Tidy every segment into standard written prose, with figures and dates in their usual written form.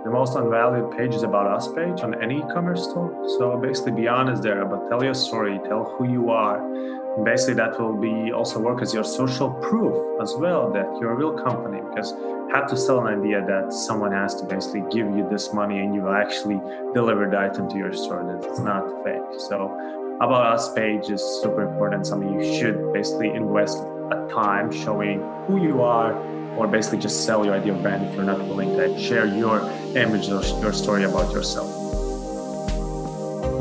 the most unvalued page is about us page on any e-commerce store. So basically be honest there, but tell your story, tell who you are. And basically that will be also work as your social proof as well that you're a real company, because you have to sell an idea that someone has to basically give you this money and you will actually deliver the item to your store, that it's not fake. So about us page is super important, something you should basically invest a time showing who you are, or basically just sell your idea of brand if you're not willing to share your image or your story about yourself.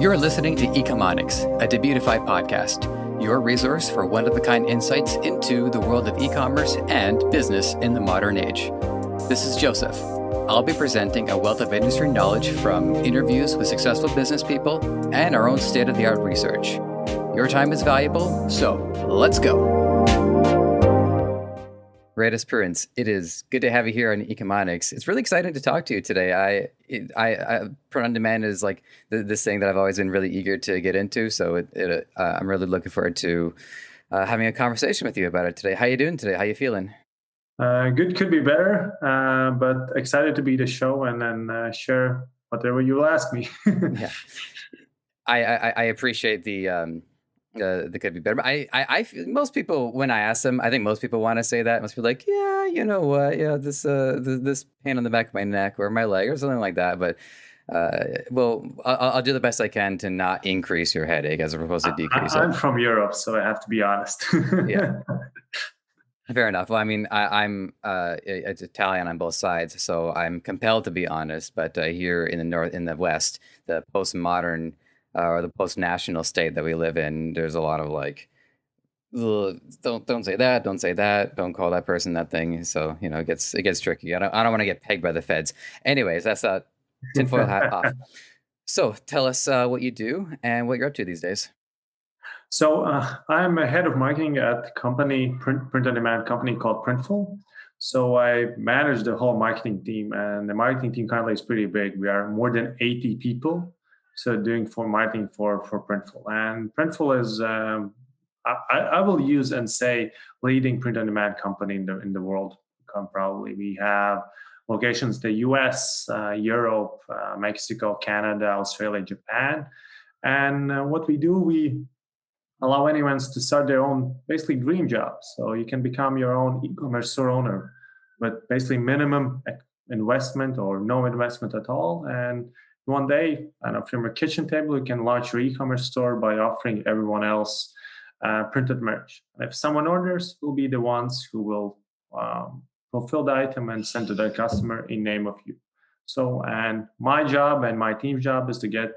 You're listening to Ecomonics, a Debutify podcast, your resource for one-of-a-kind insights into the world of e-commerce and business in the modern age. This is Joseph. I'll be presenting a wealth of industry knowledge from interviews with successful business people and our own state-of-the-art research. Your time is valuable, so let's go. Raitis Purins, it is good to have you here on Ecomonics. It's really exciting to talk to you today. Print on demand is like this thing that I've always been really eager to get into. So I'm really looking forward to having a conversation with you about it today. How you doing today? How you feeling? Good, could be better, but excited to be the show and then share whatever you will ask me. Yeah, I appreciate the could be better. But I feel most people, when I ask them, I think most people want to say that. Most people like, yeah, you know what, yeah, this pain on the back of my neck or my leg or something like that. But well, I'll do the best I can to not increase your headache as opposed to decrease it. I'm from Europe, so I have to be honest. Yeah. Fair enough. Well, I mean, I'm it's Italian on both sides, so I'm compelled to be honest. But here in the West, the postmodern or the post-national state that we live in, there's a lot of like, "Ugh, don't say that, don't call that person that thing." So it gets tricky. I don't want to get pegged by the feds. Anyways, that's a tinfoil hat off. So tell us what you do and what you're up to these days. So I'm a head of marketing at a company, print on demand company called Printful. So I manage the whole marketing team, and the marketing team currently is pretty big. We are more than 80 people. So doing for marketing for Printful, and Printful is I will use and say leading print on demand company in the world. Probably we have locations the U.S., Europe, Mexico, Canada, Australia, Japan, and what we do, we allow anyone to start their own basically dream job. So you can become your own e-commerce store owner with basically minimum investment or no investment at all, and one day, from your kitchen table, you can launch your e-commerce store by offering everyone else printed merch. And if someone orders, we'll be the ones who will fulfill the item and send to their customer in name of you. So, and my job and my team's job is to get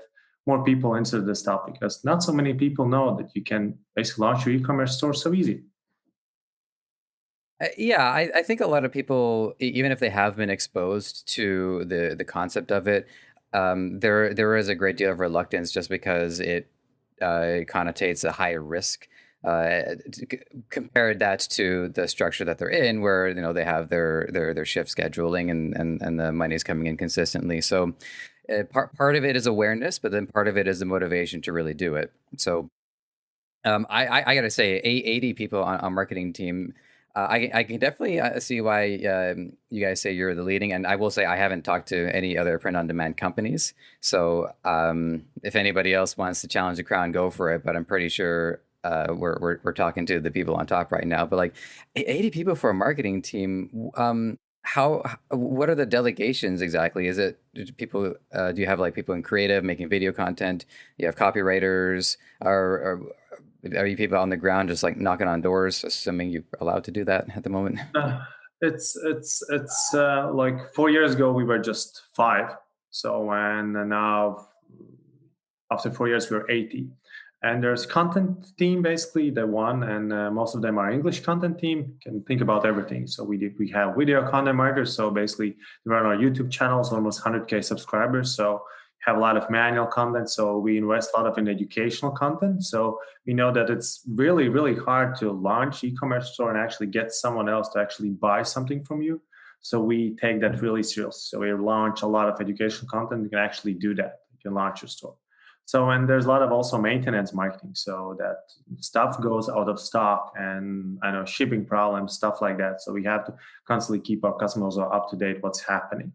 more people into this topic, because not so many people know that you can basically launch your e-commerce store so easy. Yeah, I think a lot of people, even if they have been exposed to the concept of it, there is a great deal of reluctance just because it connotates a higher risk. Compare that to the structure that they're in, where they have their shift scheduling and the money's coming in consistently. So part of it is awareness, but then part of it is the motivation to really do it. So I got to say, 80 people on marketing team. I can definitely see why you guys say you're the leading, and I will say I haven't talked to any other print-on-demand companies. So if anybody else wants to challenge the crown, go for it. But I'm pretty sure we're talking to the people on top right now. But like 80 people for a marketing team, what are the delegations exactly? Is it people? Do you have like people in creative making video content? You have copywriters, or are you people on the ground just like knocking on doors, assuming you're allowed to do that at the moment? It's like 4 years ago we were just 5. So and now after 4 years we're 80. And there's content team, basically the one, and most of them are English content team, can think about everything. So we have video content marketers. So basically we run our YouTube channels, almost 100K subscribers. So have a lot of manual content. So we invest a lot of in educational content. So we know that it's really, really hard to launch e-commerce store and actually get someone else to actually buy something from you. So we take that really serious. So we launch a lot of educational content. You can actually do that. You can launch your store. So, and there's a lot of also maintenance marketing. So that stuff goes out of stock and I know shipping problems, stuff like that. So we have to constantly keep our customers up to date what's happening.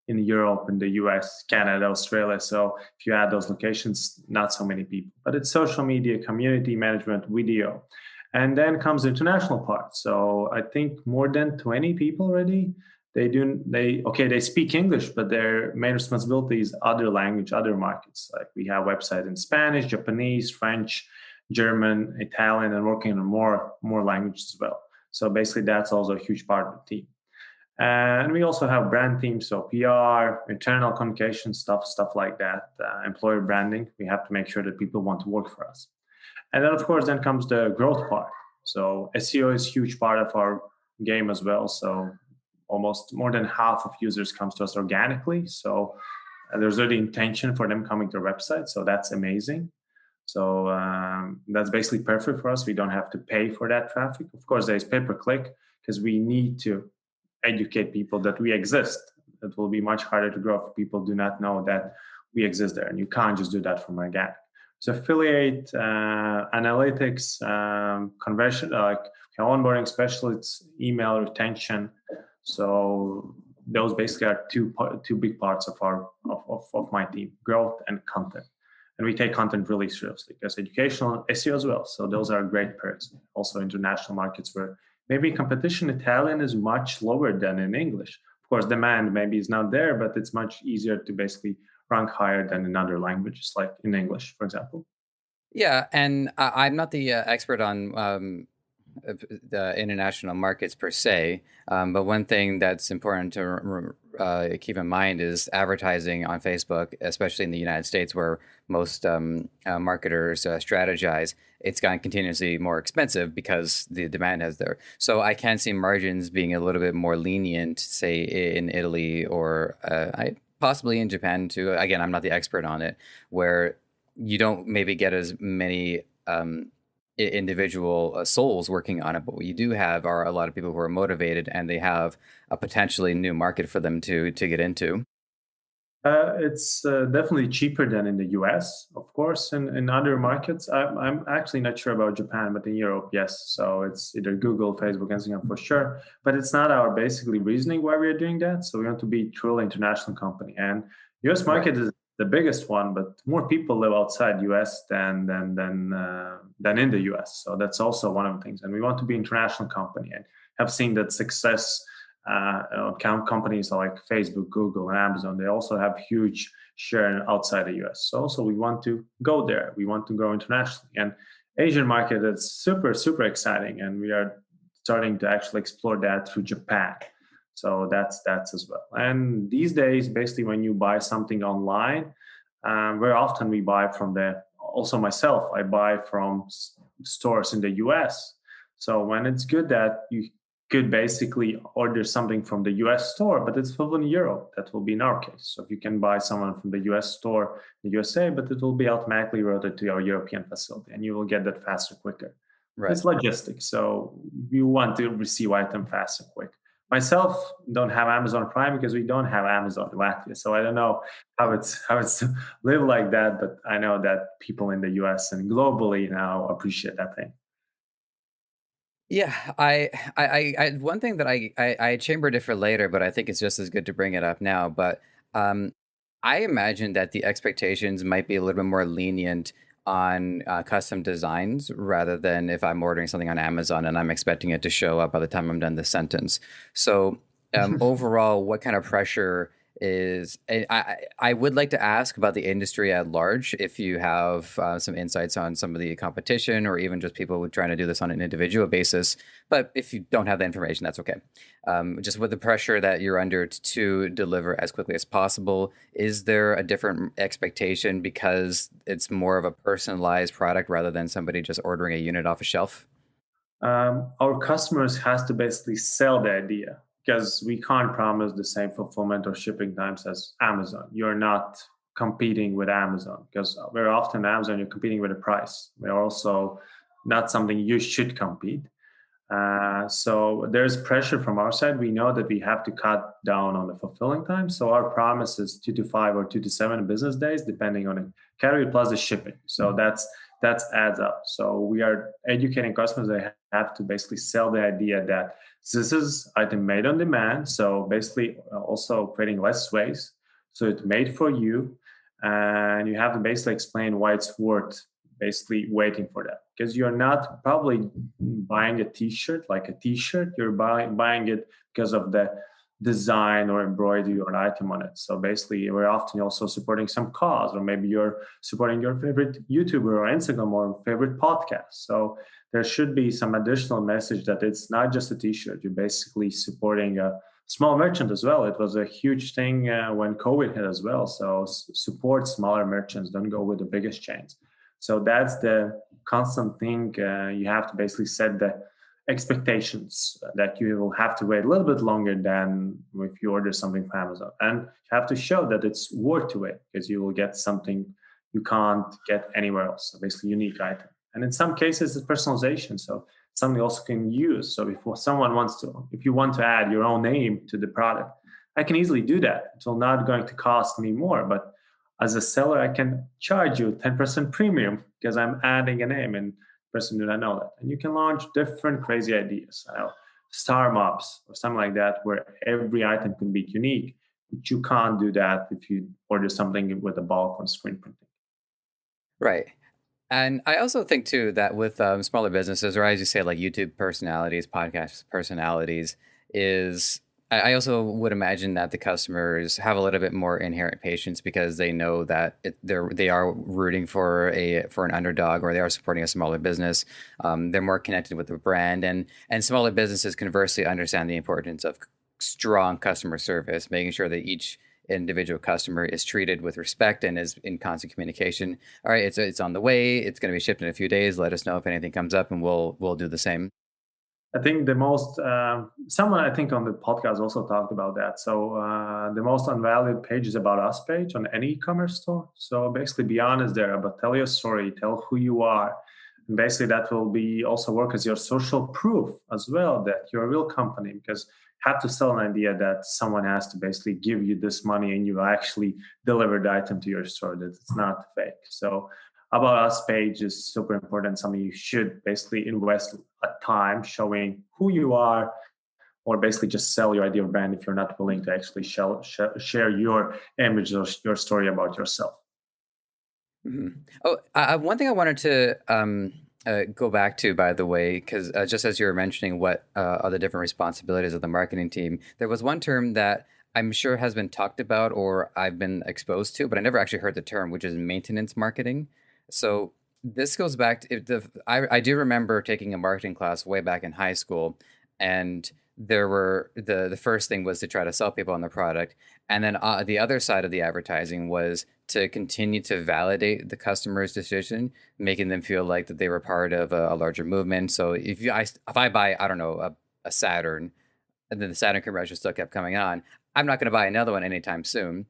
in Europe, in the US, Canada, Australia. So if you add those locations, not so many people. But it's social media, community management, video. And then comes the international part. So I think more than 20 people already. They speak English, but their main responsibility is other language, other markets. Like we have website in Spanish, Japanese, French, German, Italian, and working on more languages as well. So basically, that's also a huge part of the team. And we also have brand teams, so PR, internal communication stuff like that, employer branding. We have to make sure that people want to work for us. And then, of course, then comes the growth part. So SEO is a huge part of our game as well. So almost more than half of users comes to us organically. So there's already intention for them coming to our website. So that's amazing. So that's basically perfect for us. We don't have to pay for that traffic. Of course, there's pay-per-click because we need to educate people that we exist. It will be much harder to grow if people do not know that we exist there. And you can't just do that from organic. So affiliate, analytics, conversion, like onboarding specialists, email retention. So those basically are two big parts of my team: growth and content. And we take content really seriously because educational SEO as well. So those are great perks. Also international markets where maybe competition Italian is much lower than in English. Of course, demand maybe is not there, but it's much easier to basically rank higher than in other languages, like in English, for example. Yeah, and I'm not the expert on the international markets per se, but one thing that's important to keep in mind is advertising on Facebook, especially in the United States, where most marketers strategize. It's gotten continuously more expensive because the demand has there. So I can see margins being a little bit more lenient, say in Italy or possibly in Japan too. Again, I'm not the expert on it, where you don't maybe get as many individual souls working on it, but what you do have are a lot of people who are motivated and they have a potentially new market for them to get into. It's definitely cheaper than in the US, of course. In other markets, I'm actually not sure about Japan, but in Europe, yes. So it's either Google, Facebook, Instagram for sure. But it's not our basically reasoning why we are doing that. So we want to be truly international company. And US Right. market is the biggest one, but more people live outside US than in the US. So that's also one of the things. And we want to be international company and have seen that success companies like Facebook, Google, and Amazon, they also have huge share outside the US. So also we want to go there. We want to go internationally. And Asian market is super, super exciting. And we are starting to actually explore that through Japan. So that's as well. And these days, basically when you buy something online, very often we buy from also myself, I buy from stores in the US. So when it's good that you could basically order something from the US store, but it's filled in Europe. That will be in our case. So if you can buy someone from the US store in the USA, but it will be automatically routed to our European facility and you will get that faster, quicker. Right. It's logistics. So you want to receive item fast and quick. Myself don't have Amazon Prime because we don't have Amazon in Latvia. So I don't know how it's live like that, but I know that people in the US and globally now appreciate that thing. Yeah, one thing that I chambered it for later, but I think it's just as good to bring it up now. But um, I imagine that the expectations might be a little bit more lenient on custom designs rather than if I'm ordering something on Amazon and I'm expecting it to show up by the time I'm done the sentence. So overall, what kind of pressure is I would like to ask about the industry at large if you have some insights on some of the competition or even just people who are trying to do this on an individual basis. But if you don't have the information, that's okay. Just with the pressure that you're under to deliver as quickly as possible, is there a different expectation because it's more of a personalized product rather than somebody just ordering a unit off a shelf? Our customers has to basically sell the idea because we can't promise the same fulfillment or shipping times as Amazon. You're not competing with Amazon because very often Amazon you're competing with a price. We're also not something you should compete. So there's pressure from our side. We know that we have to cut down on the fulfilling time. So our promise is 2 to 5 or 2 to 7 business days, depending on the category plus the shipping. So that adds up. So we are educating customers. They have to basically sell the idea that this is item made on demand. So basically, also creating less waste. So it's made for you, and you have to basically explain why it's worth basically waiting for that, because you're not probably buying a t-shirt like a t-shirt. You're buying it because of the design or embroidery or an item on it. So basically, we're often also supporting some cause, or maybe you're supporting your favorite YouTuber or Instagram or favorite podcast. So there should be some additional message that it's not just a t-shirt. You're basically supporting a small merchant as well. It was a huge thing when COVID hit as well. So support smaller merchants. Don't go with the biggest chains. So that's the constant thing. You have to basically set the expectations that you will have to wait a little bit longer than if you order something from Amazon. And you have to show that it's worth to wait, because you will get something you can't get anywhere else. So basically unique item. And in some cases, it's personalization. So something also can use. So if someone wants to, if you want to add your own name to the product, I can easily do that. It's not going to cost me more, but as a seller, I can charge you 10% premium because I'm adding a name and the person do not know that. And you can launch different crazy ideas, star maps or something like that, where every item can be unique. But you can't do that if you order something with a bulk on screen printing. Right. And I also think too that with smaller businesses, or as you say, like YouTube personalities, podcast personalities, is I also would imagine that the customers have a little bit more inherent patience because they know that they are rooting for an underdog, or they are supporting a smaller business. They're more connected with the brand, and smaller businesses conversely understand the importance of strong customer service, making sure that each individual customer is treated with respect and is in constant communication. All right, it's on the way. It's going to be shipped in a few days. Let us know if anything comes up, and we'll do the same. I think the most, someone I think on the podcast also talked about that. So the most unvalued page is about us page on any e-commerce store. So basically be honest there, but tell your story, tell who you are. And basically that will be also work as your social proof as well, that you're a real company, because you have to sell an idea that someone has to basically give you this money and you actually deliver the item to your store, that it's not fake. So about us page is super important, something you should basically invest a time showing who you are, or basically just sell your idea of brand if you're not willing to actually share your image or your story about yourself. Mhm. Oh, one thing I wanted to go back to, by the way, because just as you were mentioning what are the different responsibilities of the marketing team, there was one term that I'm sure has been talked about or I've been exposed to, but I never actually heard the term, which is maintenance marketing. So this goes back to I do remember taking a marketing class way back in high school, and there were the first thing was to try to sell people on the product, and then the other side of the advertising was to continue to validate the customer's decision, making them feel like that they were part of a larger movement. So if I buy, I don't know, a Saturn, and then the Saturn commercial still kept coming on, I'm not going to buy another one anytime soon.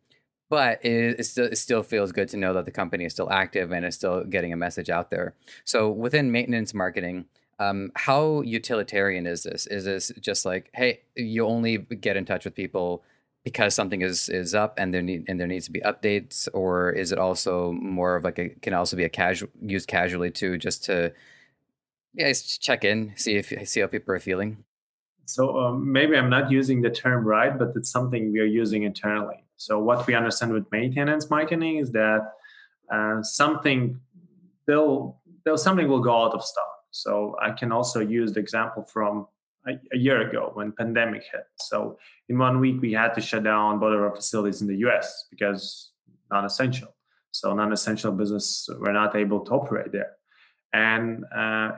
But it still feels good to know that the company is still active and is still getting a message out there. So within maintenance marketing, how utilitarian is this? Is this just like, hey, you only get in touch with people because something is up and there needs to be updates, or is it also more of like can also be a casual used casually too, just to just check in, see how people are feeling? So maybe I'm not using the term right, but it's something we are using internally. So what we understand with maintenance marketing is that something something will go out of stock. So I can also use the example from a year ago when pandemic hit. So in 1 week we had to shut down both of our facilities in the US because non-essential. So non-essential business were not able to operate there. And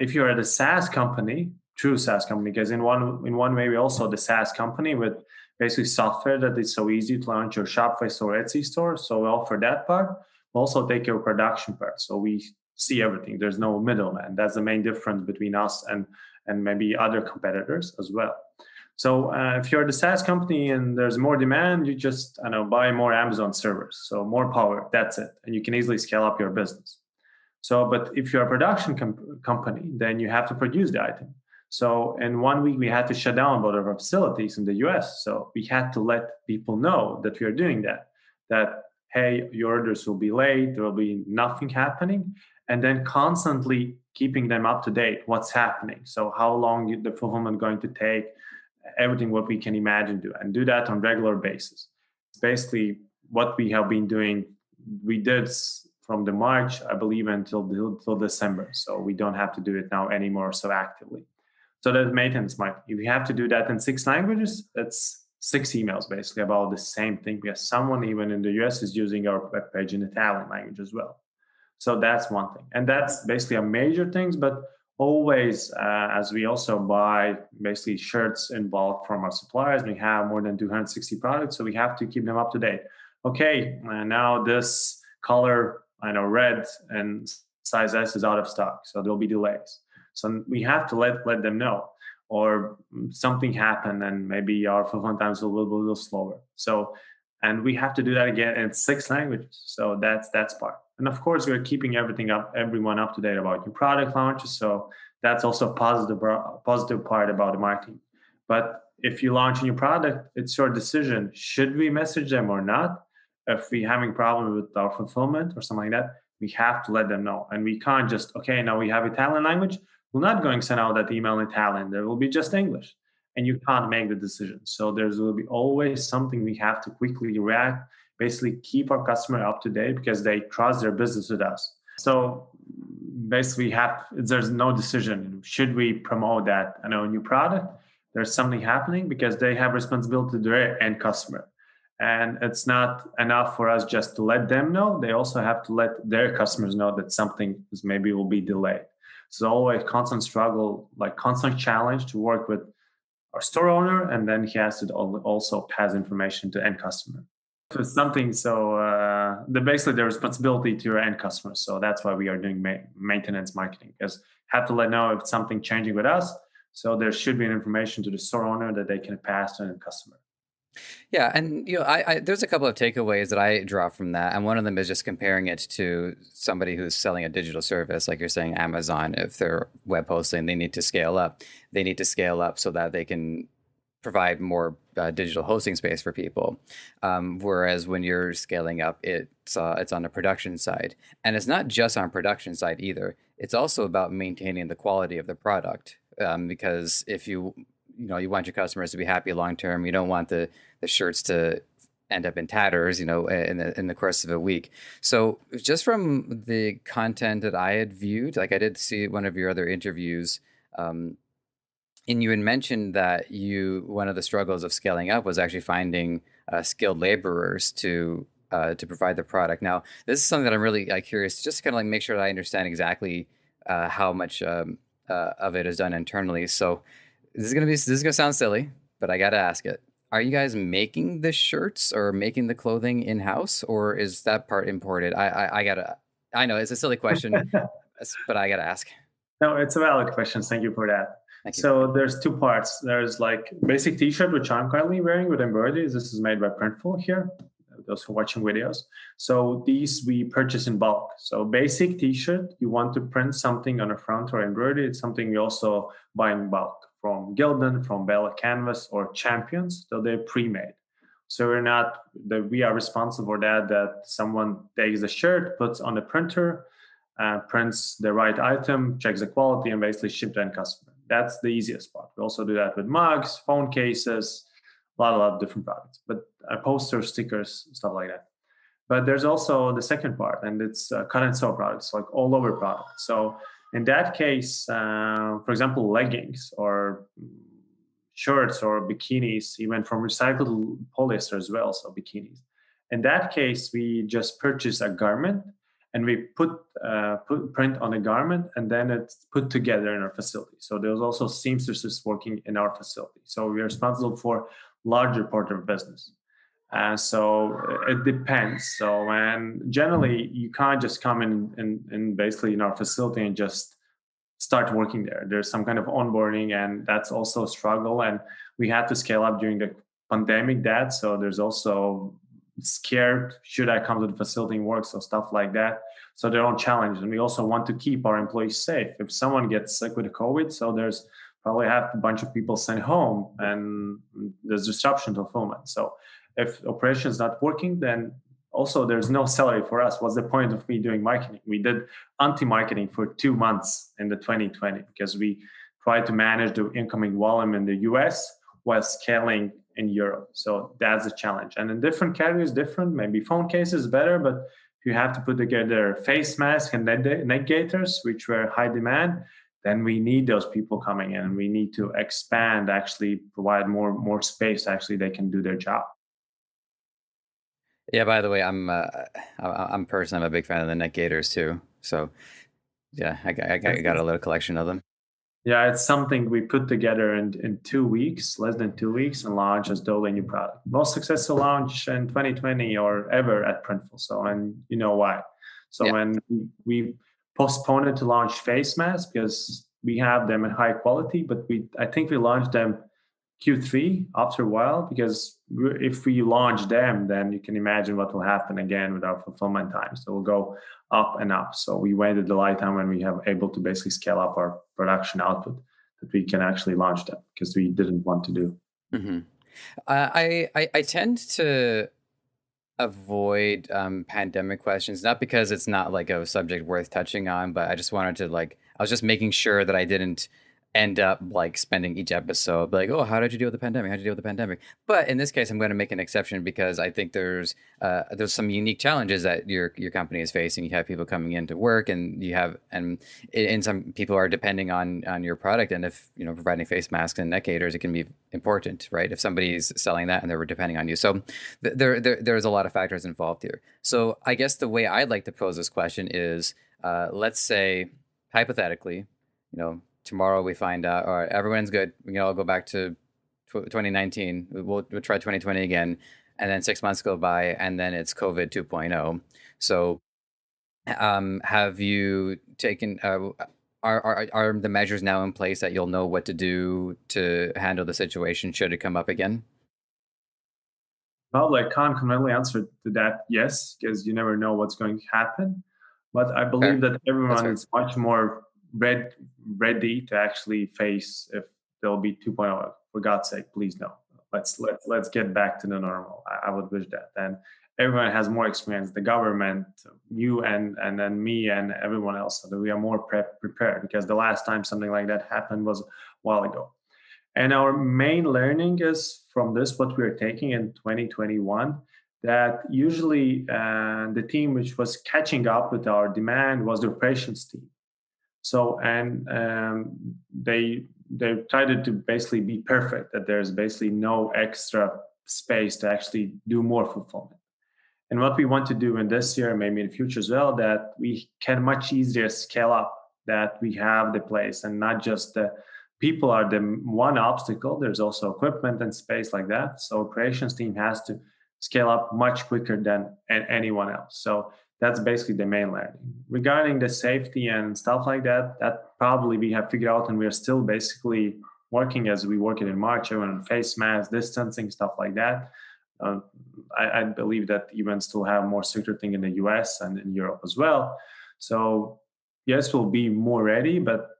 if you're at a SaaS company, true SaaS company, because in one way we also the SaaS company with basically software that is so easy to launch your Shopify store, Etsy store. So we offer that part. We also take your production part. So we see everything. There's no middleman. That's the main difference between us and maybe other competitors as well. So if you're the SaaS company and there's more demand, you just buy more Amazon servers. So more power. That's it, and you can easily scale up your business. So, but if you're a production company, then you have to produce the item. So in 1 week, we had to shut down both of our facilities in the US. So we had to let people know that we are doing that hey, your orders will be late, there will be nothing happening, and then constantly keeping them up to date, what's happening. So how long the fulfillment going to take, everything what we can imagine do, and do that on regular basis. It's basically what we have been doing. We did from the March, I believe, until December. So we don't have to do it now anymore so actively. So that maintenance might, if you have to do that in 6 languages, that's 6 emails basically about the same thing, because someone even in the US is using our web page in Italian language as well. So that's one thing. And that's basically a major things, but always, as we also buy basically shirts in bulk from our suppliers, we have more than 260 products, so we have to keep them up to date. Okay, now this color, I know red and size S is out of stock, so there'll be delays. So we have to let them know, or something happened and maybe our fulfillment times will be a little slower. So, and we have to do that again in 6 languages. So that's part. And of course, we're keeping everyone up to date about new product launches. So that's also a positive part about the marketing. But if you launch a new product, it's your decision. Should we message them or not? If we're having problem with our fulfillment or something like that, we have to let them know. And we can't just, okay, now we have Italian language. We're not going to send out that email in Italian. There will be just English. And you can't make the decision. So there's will be always something we have to quickly react, basically keep our customer up to date because they trust their business with us. So basically there's no decision. Should we promote that new product? There's something happening because they have responsibility to their end customer. And it's not enough for us just to let them know. They also have to let their customers know that something maybe will be delayed. So always constant struggle, like constant challenge to work with our store owner, and then he has to also pass information to end customer. So it's something, so basically the responsibility to your end customer. So that's why we are doing maintenance marketing, because have to let know if it's something changing with us. So there should be an information to the store owner that they can pass to an end customer. Yeah, and I there's a couple of takeaways that I draw from that, and one of them is just comparing it to somebody who's selling a digital service, like you're saying, Amazon. If they're web hosting, they need to scale up. They need to scale up so that they can provide more digital hosting space for people. Whereas when you're scaling up, it's on the production side, and it's not just on production side either. It's also about maintaining the quality of the product, because if you want your customers to be happy long term. You don't want the shirts to end up in tatters, in the course of a week. So just from the content that I had viewed, like I did see one of your other interviews, and you had mentioned that one of the struggles of scaling up was actually finding skilled laborers to provide the product. Now, this is something that I'm really curious, just to kind of make sure that I understand exactly how much of it is done internally. So this is gonna sound silly, but I gotta ask it. Are you guys making the shirts or making the clothing in house, or is that part imported? I know it's a silly question, but I gotta ask. No, it's a valid question. Thank you for that. Thank you. So there's 2 parts. There's like basic T-shirt, which I'm currently wearing with embroideries. This is made by Printful here. Those who are watching videos. So these we purchase in bulk. So basic T-shirt, you want to print something on the front or embroidery, it's something we also buy in bulk from Gildan, from Bella Canvas, or Champions. So they're pre-made. So we are responsible for that someone takes the shirt, puts on the printer, prints the right item, checks the quality, and basically ship to end customer. That's the easiest part. We also do that with mugs, phone cases, a lot of different products, but posters, stickers, stuff like that. But there's also the second part, and it's cut and sew products, like all over products. So in that case, for example, leggings or shirts or bikinis, even from recycled polyester as well, so bikinis. In that case, we just purchase a garment and we put print on a garment, and then it's put together in our facility. So there's also seamstresses working in our facility. So we are responsible for larger part of business. So it depends. So, and generally you can't just come in basically in our facility and just start working there. There's some kind of onboarding, and that's also a struggle. And we had to scale up during the pandemic so there's also scared, should I come to the facility and work? So stuff like that. So their own challenge. And we also want to keep our employees safe. If someone gets sick with the COVID, so there's probably have a bunch of people sent home and there's disruption to fulfillment. So if operation is not working, then also there's no salary for us. What's the point of me doing marketing? We did anti-marketing for 2 months in the 2020 because we tried to manage the incoming volume in the US while scaling in Europe. So that's a challenge. And in different categories, different, maybe phone cases better, but if you have to put together face masks and neck gaiters, which were high demand, then we need those people coming in and we need to expand, actually provide more space. Actually, they can do their job. Yeah, by the way, I'm personally, I'm a big fan of the neck gaiters too. So yeah, I got a little collection of them. Yeah, it's something we put together in 2 weeks, less than 2 weeks, and launched as totally new product. Most successful launch in 2020 or ever at Printful. So, and you know why. So Yeah. when we postponed it to launch face masks because we have them in high quality, but I think we launched them Q3 after a while because if we launch them, then you can imagine what will happen again with our fulfillment time. So we'll go up and up. So we waited the right time when we have able to basically scale up our production output that we can actually launch them because we didn't want to do. Hmm. I tend to avoid pandemic questions, not because it's not like a subject worth touching on, but I just wanted to I was just making sure that I didn't end up like spending each episode like, oh, how did you deal with the pandemic? How did you deal with the pandemic? But in this case, I'm going to make an exception because I think there's some unique challenges that your company is facing. You have people coming into work, and and some people are depending on your product. And if providing face masks and neck gaiters, it can be important, right? If somebody's selling that and they're depending on you, so there's a lot of factors involved here. So I guess the way I'd like to pose this question is, let's say hypothetically, tomorrow we find out, all right, everyone's good. We can all go back to 2019. We'll try 2020 again. And then 6 months go by, and then it's COVID 2.0. So have you taken, are the measures now in place that you'll know what to do to handle the situation should it come up again? Well, I can't completely answer to that yes, because you never know what's going to happen. But I believe Fair. that That's everyone fair. is much more ready to actually face if there'll be 2.0. For God's sake, please no. Let's get back to the normal. I would wish that. And everyone has more experience. The government, you and then me and everyone else, so that we are more prepared because the last time something like that happened was a while ago. And our main learning is from this, what we are taking in 2021, that usually the team which was catching up with our demand was the operations team. So, and they tried to basically be perfect, that there's basically no extra space to actually do more fulfillment. And what we want to do in this year, maybe in the future as well, that we can much easier scale up, that we have the place and not just the people are the one obstacle. There's also equipment and space like that. So operations team has to scale up much quicker than anyone else. So that's basically the main learning. Regarding the safety and stuff like that, that probably we have figured out, and we are still basically working as we work it in March, even on face masks, distancing, stuff like that. Uh, I believe that even still have more stricter thing in the US and in Europe as well. So yes, we'll be more ready, but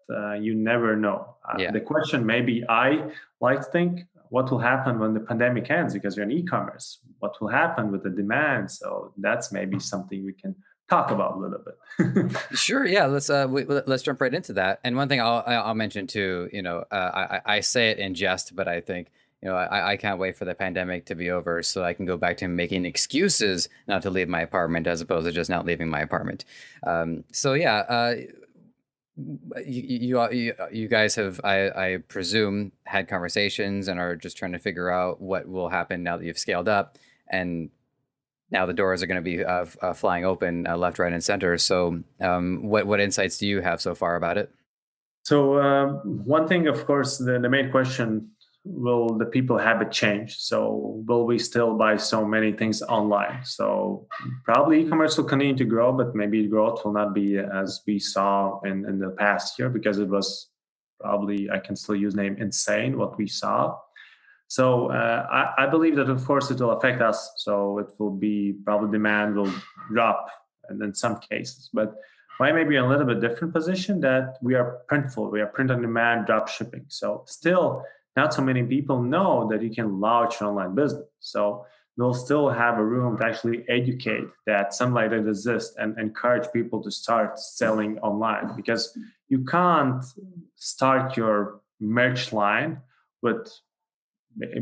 you never know. Yeah. The question maybe I like to think, what will happen when the pandemic ends because you're in e-commerce? What will happen with the demand? So that's maybe something we can talk about a little bit. Sure. Yeah. Let's jump right into that. And one thing I'll mention too. I say it in jest, but I think I can't wait for the pandemic to be over so I can go back to making excuses not to leave my apartment as opposed to just not leaving my apartment. So yeah. You guys have, I presume, had conversations and are just trying to figure out what will happen now that you've scaled up, and now the doors are going to be flying open left, right, and center. So, what insights do you have so far about it? So one thing, of course, the main question, will the people habit change? So will we still buy so many things online? So probably e-commerce will continue to grow, but maybe growth will not be as we saw in the past year because it was probably, I can still use name insane what we saw. So I believe that of course it will affect us. So it will be probably demand will drop and in some cases, but why maybe a little bit different position that we are printful, we are print on demand drop shipping. So still not so many people know that you can launch an online business. So we'll still have a room to actually educate that something like that exists and encourage people to start selling online, because you can't start your merch line with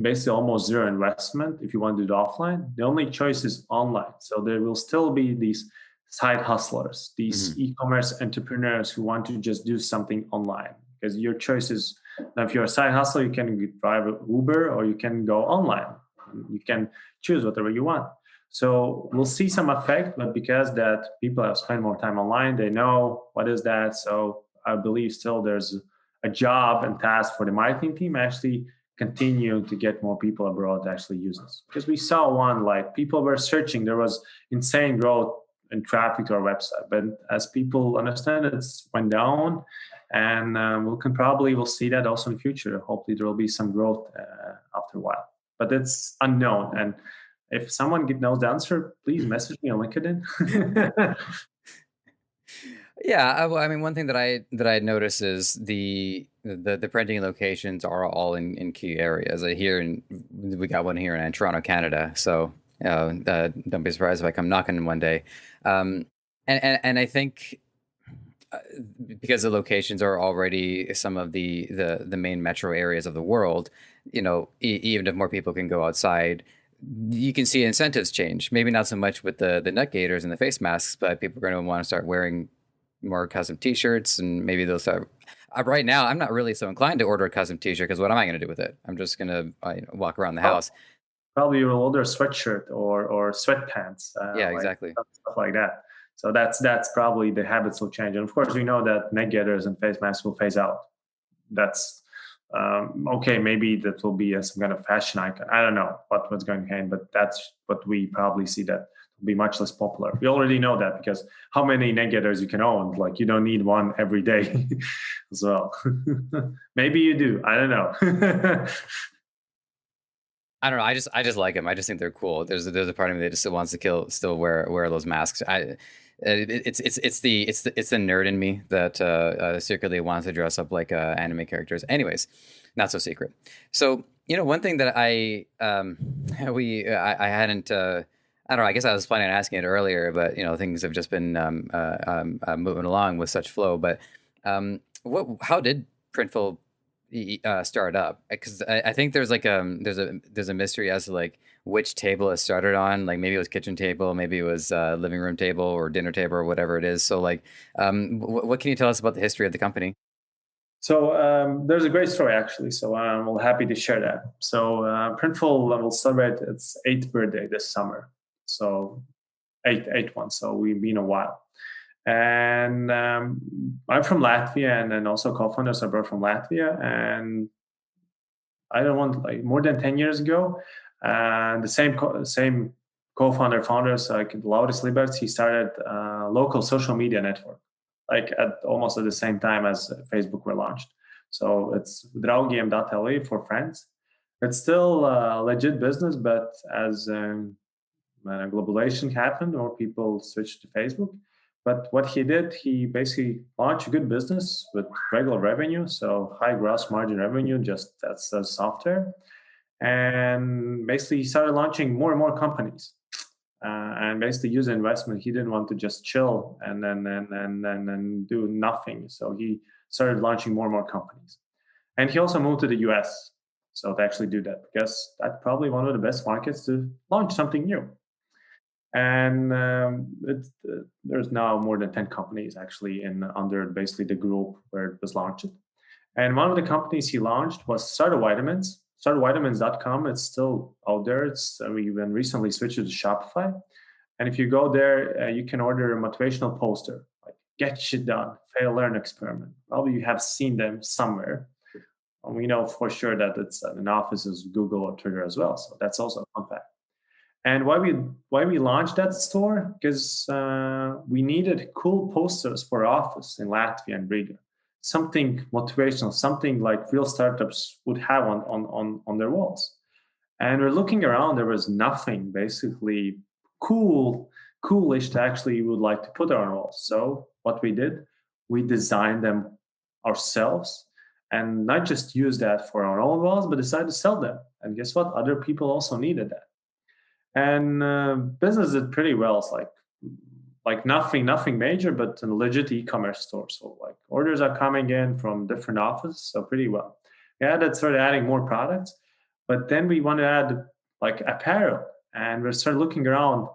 basically almost zero investment if you want to do it offline. The only choice is online. So there will still be these side hustlers, these Hmm. e-commerce entrepreneurs who want to just do something online, because your choice is, now if you're a side hustler, you can drive Uber or you can go online. You can choose whatever you want. So we'll see some effect, but because that people have spent more time online, they know what is that. So I believe still there's a job and task for the marketing team actually continue to get more people abroad to actually use this. Because we saw one, like people were searching, there was insane growth in traffic to our website, but as people understand it, it's went down, and we'll see that also in the future. Hopefully there will be some growth after a while, but it's unknown. And if someone knows the answer, please message me on LinkedIn. Yeah, well, I mean, one thing that I notice is the printing locations are all in key areas. We got one here in Toronto, Canada. So don't be surprised if I come knocking one day. Um, and I think uh, because the locations are already some of the main metro areas of the world, even if more people can go outside, you can see incentives change. Maybe not so much with the neck gaiters and the face masks, but people are going to want to start wearing more custom T-shirts, and maybe they'll start. Right now, I'm not really so inclined to order a custom T-shirt because what am I going to do with it? I'm just going to walk around the Oh, house. probably your older sweatshirt or sweatpants, Yeah, like exactly. stuff like that. So that's probably the habits will change. And of course, we know that neck gaiters and face masks will phase out. That's okay. Maybe that will be some kind of fashion icon. I don't know what's going to happen, but that's what we probably see, that will be much less popular. We already know that, because how many neck gaiters you can own? Like you don't need one every day as well. Maybe you do. I don't know. I don't know. I just like them. I just think they're cool. There's a part of me that just still wants to still wear those masks. It's the nerd in me that secretly wants to dress up like anime characters. Anyways, not so secret. So one thing that I hadn't. I don't know. I guess I was planning on asking it earlier, but things have just been moving along with such flow. But how did Printful start up? Because I think there's a mystery as to like which table it started on. Like maybe it was kitchen table, maybe it was living room table or dinner table or whatever it is. So like, what can you tell us about the history of the company? So there's a great story actually. So I'm well, happy to share that. So Printful will celebrate its eighth birthday this summer. So eight one. So we've been a while. And I'm from Latvia, and then also co-founders are both from Latvia. And I don't want, like, more than 10 years ago, the same co-founder founders, like Lauris Liberts, he started a local social media network, like at almost at the same time as Facebook were launched. So it's draugiem.le for friends. It's still a legit business, but as globalization happened, more people switched to Facebook. But what he did, he basically launched a good business with regular revenue, so high gross margin revenue, just that's the software. And basically, he started launching more and more companies. And basically, use investment. He didn't want to just chill and do nothing. So he started launching more and more companies. And he also moved to the US. So to actually do that, because that's probably one of the best markets to launch something new. And there's now more than 10 companies actually in under basically the group where it was launched. And one of the companies he launched was Starter Vitamins. StarterVitamins.com. It's still out there. It's we even recently switched to Shopify. And if you go there, you can order a motivational poster like "Get shit done, fail, learn, experiment." Probably you have seen them somewhere. And we know for sure that it's in offices, Google or Twitter as well. So that's also a fun fact. And why we launched that store? Because we needed cool posters for our office in Latvia and Riga, something motivational, something like real startups would have on their walls. And we're looking around, there was nothing basically coolish to actually would like to put on our walls. So what we did, we designed them ourselves, and not just use that for our own walls, but decided to sell them. And guess what? Other people also needed that. And business did pretty well. It's like nothing major, but a legit e-commerce store. So like orders are coming in from different offices, so pretty well. Yeah, that started adding more products, but then we want to add like apparel, and we started looking around.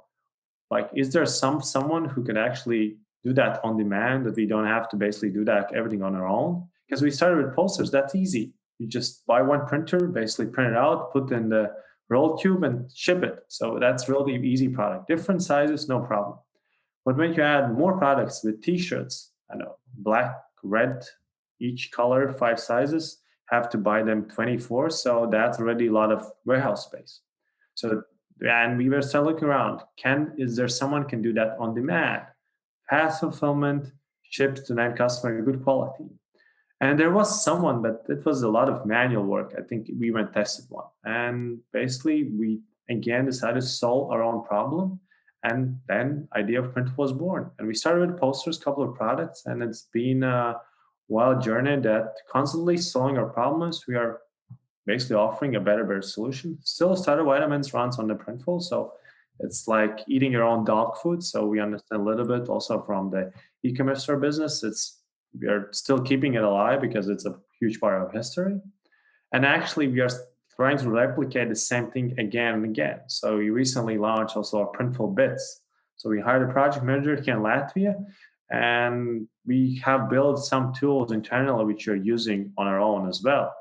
Like, is there someone who can actually do that on demand, that we don't have to basically do that everything on our own? Because we started with posters, that's easy. You just buy one printer, basically print it out, put in the roll tube, and ship it. So that's really easy product. Different sizes, no problem. But when you add more products with t-shirts, I know black, red, each color, 5 sizes, have to buy them 24. So that's already a lot of warehouse space. So and we were still looking around. Is there someone can do that on demand? Fast fulfillment, shipped to the end customer, good quality. And there was someone, but it was a lot of manual work. I think we went tested one. And basically we again decided to solve our own problem. And then idea of Printful was born. And we started with posters, couple of products, and it's been a wild journey that constantly solving our problems. We are basically offering a better solution. Still starter vitamins runs on the Printful. So it's like eating your own dog food. So we understand a little bit also from the e-commerce store business. We are still keeping it alive because it's a huge part of history. And actually, we are trying to replicate the same thing again and again. So we recently launched also our Printful Bits. So we hired a project manager here in Latvia, and we have built some tools internally which we're using on our own as well.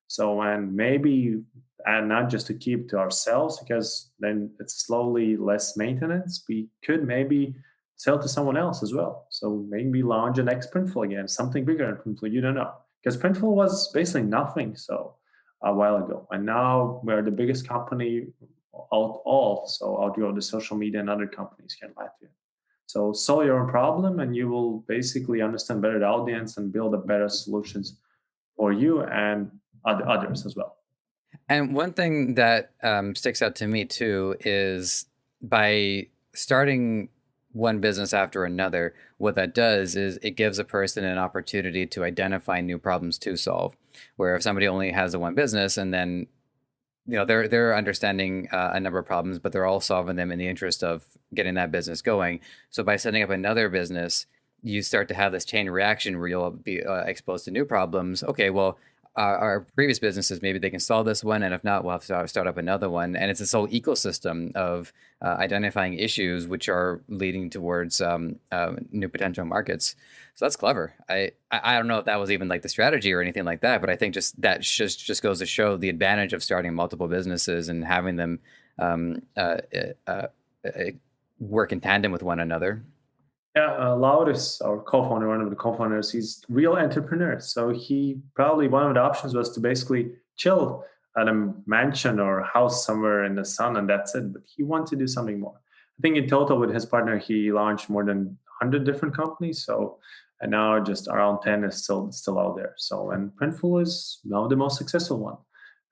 So, and maybe, and not just to keep to ourselves, because then it's slowly less maintenance. We could maybe sell to someone else as well. So maybe launch an next Printful again, something bigger than Printful. You don't know, because Printful was basically nothing so a while ago, and now we're the biggest company out all. So out of the social media and other companies here in Latvia. So solve your own problem, and you will basically understand better the audience and build a better solutions for you and others as well. And one thing that sticks out to me too is by starting one business after another, what that does is it gives a person an opportunity to identify new problems to solve. Where if somebody only has the one business and then they're understanding a number of problems, but they're all solving them in the interest of getting that business going. So by setting up another business, you start to have this chain reaction where you'll be exposed to new problems. Okay, well, our previous businesses, maybe they can solve this one, and if not, we'll have to start up another one. And it's this whole ecosystem of identifying issues which are leading towards new potential markets. So that's clever. I don't know if that was even like the strategy or anything like that, but I think just goes to show the advantage of starting multiple businesses and having them work in tandem with one another. Yeah, Lauris, our co-founder, one of the co-founders, he's real entrepreneur. So he probably one of the options was to basically chill at a mansion or house somewhere in the sun, and that's it. But he wanted to do something more. I think in total with his partner, he launched more than 100 different companies. So and now just around 10 is still out there. So and Printful is now the most successful one,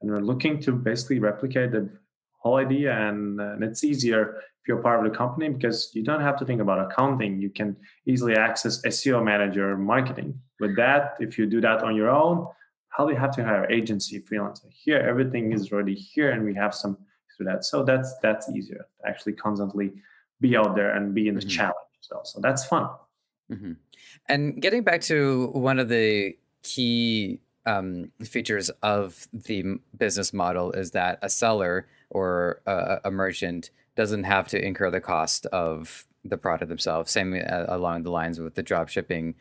and we're looking to basically replicate the whole idea, and it's easier if you're part of the company because you don't have to think about accounting. You can easily access SEO manager, marketing. With that, if you do that on your own, probably have to hire agency, freelancer. Here, everything is already here, and we have some through that. So that's easier to actually constantly be out there and be in the challenge. So that's fun. Mm-hmm. And getting back to one of the key features of the business model is that a seller or a merchant doesn't have to incur the cost of the product themselves. Same along the lines with the drop shipping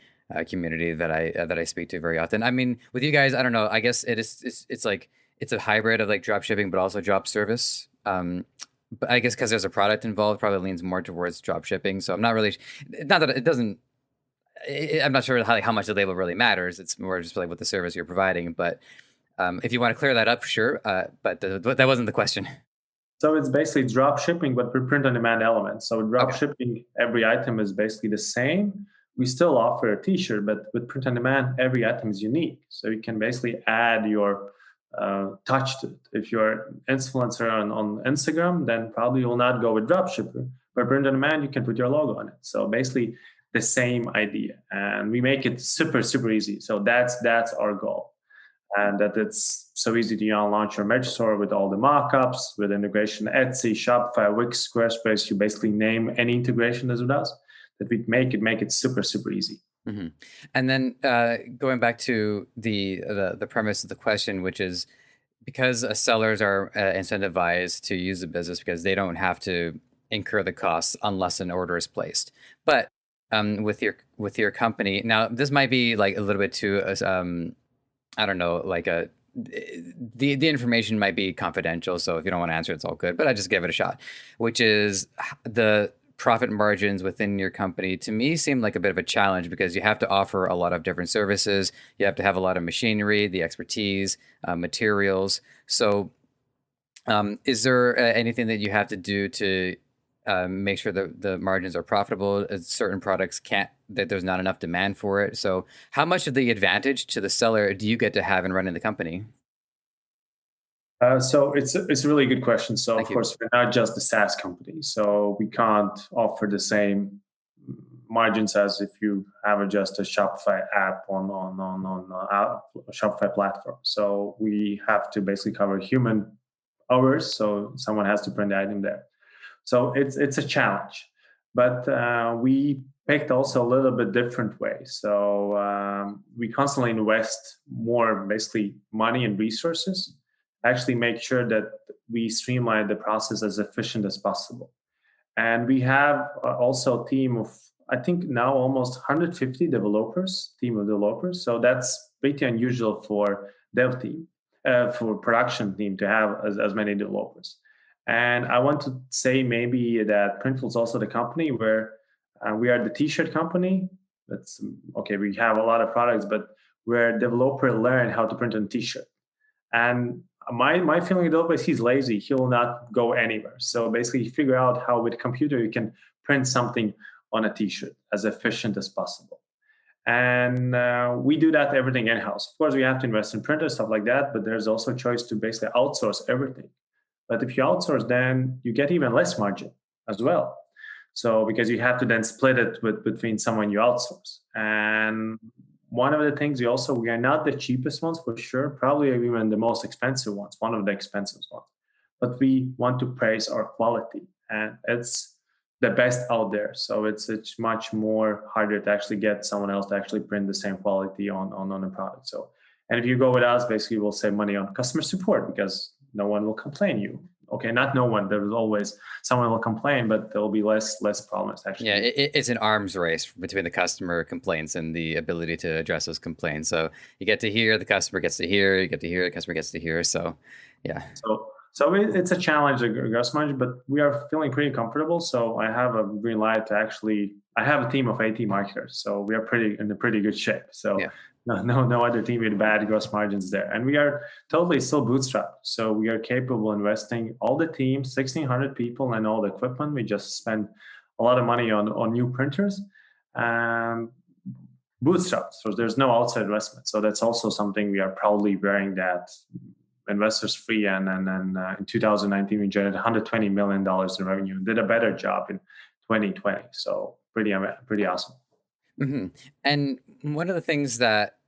community that I speak to very often. I mean, with you guys, I don't know. I guess it's like it's a hybrid of like drop shipping, but also drop service. But I guess because there's a product involved, probably leans more towards drop shipping. So I'm not really, not that it doesn't. I'm not sure how much the label really matters. It's more just like what the service you're providing. But if you want to clear that up, sure. But that wasn't the question. So it's basically drop shipping, but with print on demand elements. So drop shipping, every item is basically the same. We still offer a t-shirt, but with print on demand, every item is unique. So you can basically add your touch to it. If you're an influencer on Instagram, then probably you will not go with dropshipper. But print on demand, you can put your logo on it. So basically the same idea, and we make it super easy. So that's our goal. and that it's so easy to launch your merch store with all the mockups, with integration Etsy, Shopify, Wix, Squarespace. You basically name any integration as it does, that we make it super, super easy. Mm-hmm. And then going back to the premise of the question, which is because sellers are incentivized to use the business because they don't have to incur the costs unless an order is placed. But with your company now, this might be like a little bit too I don't know, like the information might be confidential, so if you don't want to answer, it's all good. But I just give it a shot, which is the profit margins within your company. To me, seem like a bit of a challenge because you have to offer a lot of different services. You have to have a lot of machinery, the expertise, materials. So, is there anything that you have to do to make sure that the margins are profitable? Certain products can't, that there's not enough demand for it. So how much of the advantage to the seller do you get to have in running the company? So it's a really good question. So of Thank you. course we're not just a SaaS company, so we can't offer the same margins as if you have just a Shopify app on a Shopify platform. So we have to basically cover human hours. So someone has to print the item there. So it's a challenge, but we picked also a little bit different way. So we constantly invest more, basically money and resources, actually make sure that we streamline the process as efficient as possible. And we have also a team of, I think now almost 150 developers, team of developers. So that's pretty unusual for dev team, for production team to have as many developers. And I want to say maybe that Printful is also the company where we are the t-shirt company. That's okay. We have a lot of products, but where developer learn how to print a t-shirt. And my feeling though is he's lazy. He'll not go anywhere. So basically, figure out how with a computer you can print something on a t-shirt as efficient as possible. And we do that everything in-house. Of course, we have to invest in printers, stuff like that. But there's also a choice to basically outsource everything. But if you outsource, then you get even less margin as well. So because you have to then split it between someone you outsource. And one of the things we are not the cheapest ones for sure, probably even the most expensive ones, one of the expensive ones. But we want to praise our quality, and it's the best out there. So it's much more harder to actually get someone else to actually print the same quality on a product. So, and if you go with us, basically we'll save money on customer support because no one will complain you. Okay, not no one. There's always someone will complain, but there will be less problems actually. Yeah, it's an arms race between the customer complaints and the ability to address those complaints. So you get to hear, the customer gets to hear, you get to hear, the customer gets to hear. So, yeah. So it's a challenge, a gross margin, but we are feeling pretty comfortable. So I have a green light to actually. I have a team of 80 marketers, so we are in a pretty good shape. So. Yeah. No other team with bad gross margins there. And we are totally still bootstrapped. So we are capable of investing all the team, 1,600 people and all the equipment. We just spend a lot of money on new printers and bootstrapped. So there's no outside investment. So that's also something we are proudly bearing, that investors free. And in 2019, we generated $120 million in revenue, did a better job in 2020. So pretty awesome. Mm-hmm. And one of the things that,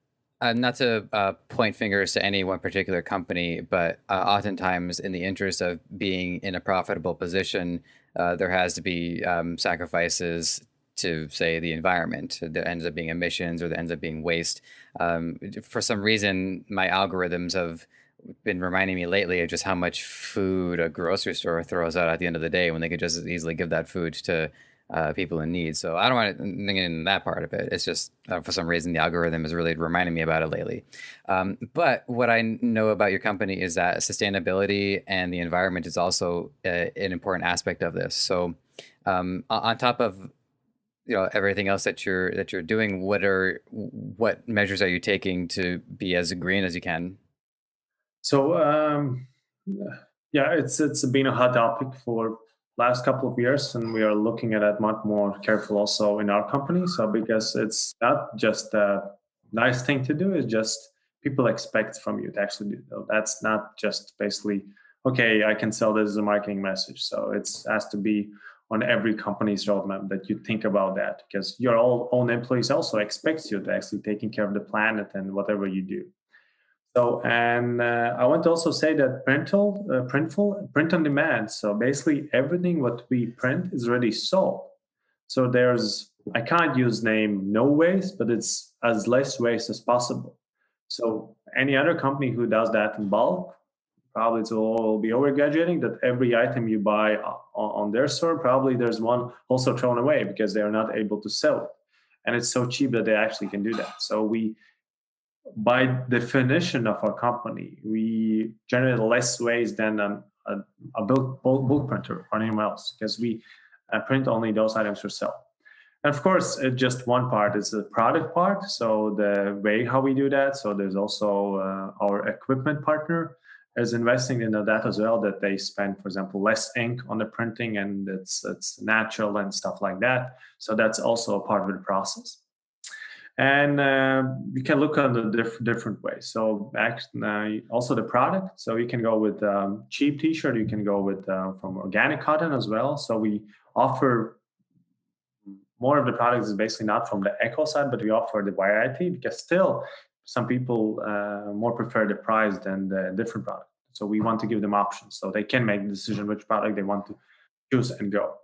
not to point fingers to any one particular company, but oftentimes in the interest of being in a profitable position, there has to be sacrifices to, say, the environment. There ends up being emissions or there ends up being waste. For some reason, my algorithms have been reminding me lately of just how much food a grocery store throws out at the end of the day when they could just as easily give that food to people in need. So I don't want to get in that part of it. It's just for some reason the algorithm is really reminding me about it lately. But what I know about your company is that sustainability and the environment is also an important aspect of this. So on top of everything else that you're doing, what measures are you taking to be as green as you can? So yeah, it's been a hot topic for last couple of years, and we are looking at it much more careful also in our company. So because it's not just a nice thing to do, it's just people expect from you to actually do it. That's not just basically, okay, I can sell this as a marketing message. So it has to be on every company's roadmap that you think about that, because your own employees also expect you to actually taking care of the planet and whatever you do. So, and I want to also say that Printful, print on demand. So basically, everything what we print is already sold. So I can't use name no waste, but it's as less waste as possible. So any other company who does that in bulk, probably it will be over exaggerating that every item you buy on their store, probably there's one also thrown away because they are not able to sell it. And it's so cheap that they actually can do that. So by definition of our company, we generate less waste than a bulk printer or anyone else because we print only those items for sale. And of course, it's just one part is the product part. So the way how we do that. So there's also our equipment partner is investing in that as well. That they spend, for example, less ink on the printing, and it's natural and stuff like that. So that's also a part of the process. And you can look on the different ways. So also the product. So you can go with cheap T-shirt. You can go with from organic cotton as well. So we offer more of the products is basically not from the eco side, but we offer the variety because still some people more prefer the price than the different product. So we want to give them options so they can make the decision which product they want to choose and go.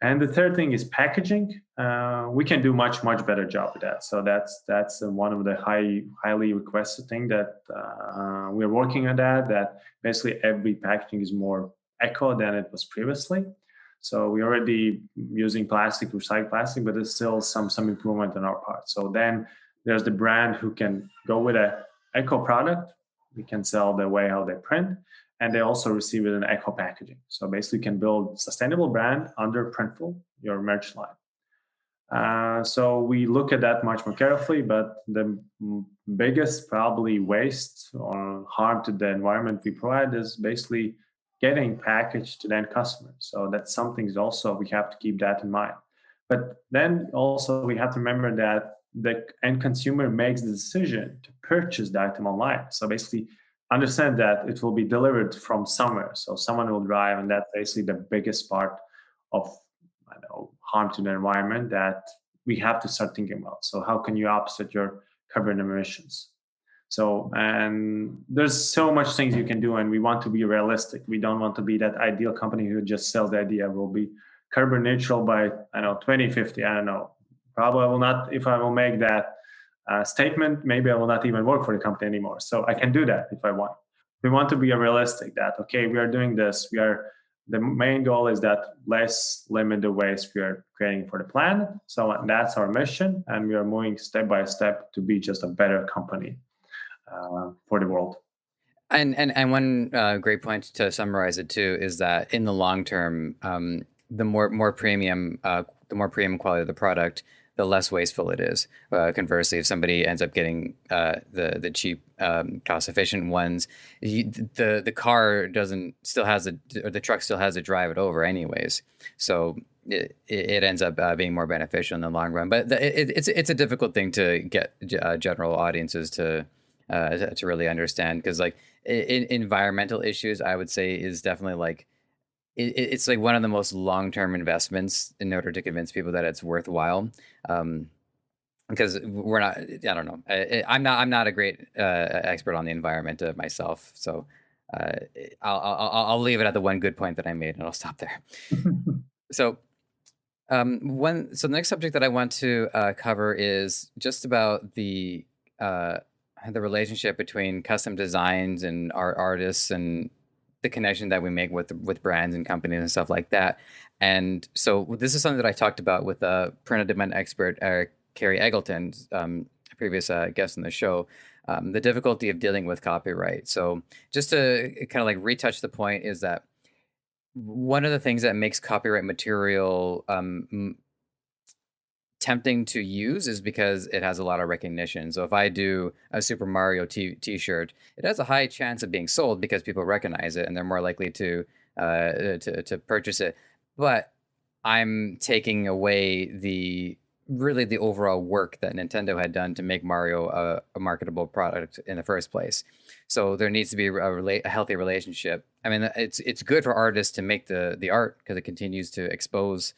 And the third thing is packaging. We can do much better job with that. So that's one of the highly requested thing that we're working on. That basically every packaging is more eco than it was previously. So we're already using recycled plastic, but there's still some improvement on our part. So then there's the brand who can go with a eco product. We can sell the way how they print, and they also receive it in eco packaging. So basically, you can build sustainable brand under Printful, your merch line. So we look at that much more carefully, but the biggest probably waste or harm to the environment we provide is basically getting packaged to the end customer. So that's something also we have to keep that in mind. But then also we have to remember that the end consumer makes the decision to purchase the item online. So basically understand that it will be delivered from somewhere. So someone will drive, and that's basically the biggest part of harm to the environment that we have to start thinking about. So how can you offset your carbon emissions? So, and there's so much things you can do, and we want to be realistic. We don't want to be that ideal company who just sells the idea will be carbon neutral by 2050. I don't know. Probably I will not. If I will make that statement, maybe I will not even work for the company anymore. So I can do that if I want. We want to be realistic that okay, we are doing this. The main goal is that let's limit the waste we are creating for the planet. So that's our mission, and we are moving step by step to be just a better company for the world. And one great point to summarize it too is that in the long term, the more premium quality of the product, the less wasteful it is. Conversely, if somebody ends up getting the cheap, cost efficient ones, the car the truck still has to drive it over anyways. So it ends up being more beneficial in the long run. But it's a difficult thing to get general audiences to really understand, because like environmental issues, I would say, is definitely like it's like one of the most long-term investments in order to convince people that it's worthwhile. Because we're not, I don't know, I'm not a great expert on the environment myself, so I'll leave it at the one good point that I made, and I'll stop there. So the next subject that I want to cover is just about the relationship between custom designs and our artists, and the connection that we make with brands and companies and stuff like that. And so this is something that I talked about with print on demand expert Carrie Eggleton, a previous guest on the show, the difficulty of dealing with copyright. So just to kind of like retouch the point is that one of the things that makes copyright material tempting to use is because it has a lot of recognition. So if I do a Super Mario t-shirt, it has a high chance of being sold because people recognize it and they're more likely to purchase it. But I'm taking away the overall work that Nintendo had done to make Mario a marketable product in the first place. So there needs to be a healthy relationship. I mean, it's good for artists to make the art because it continues to expose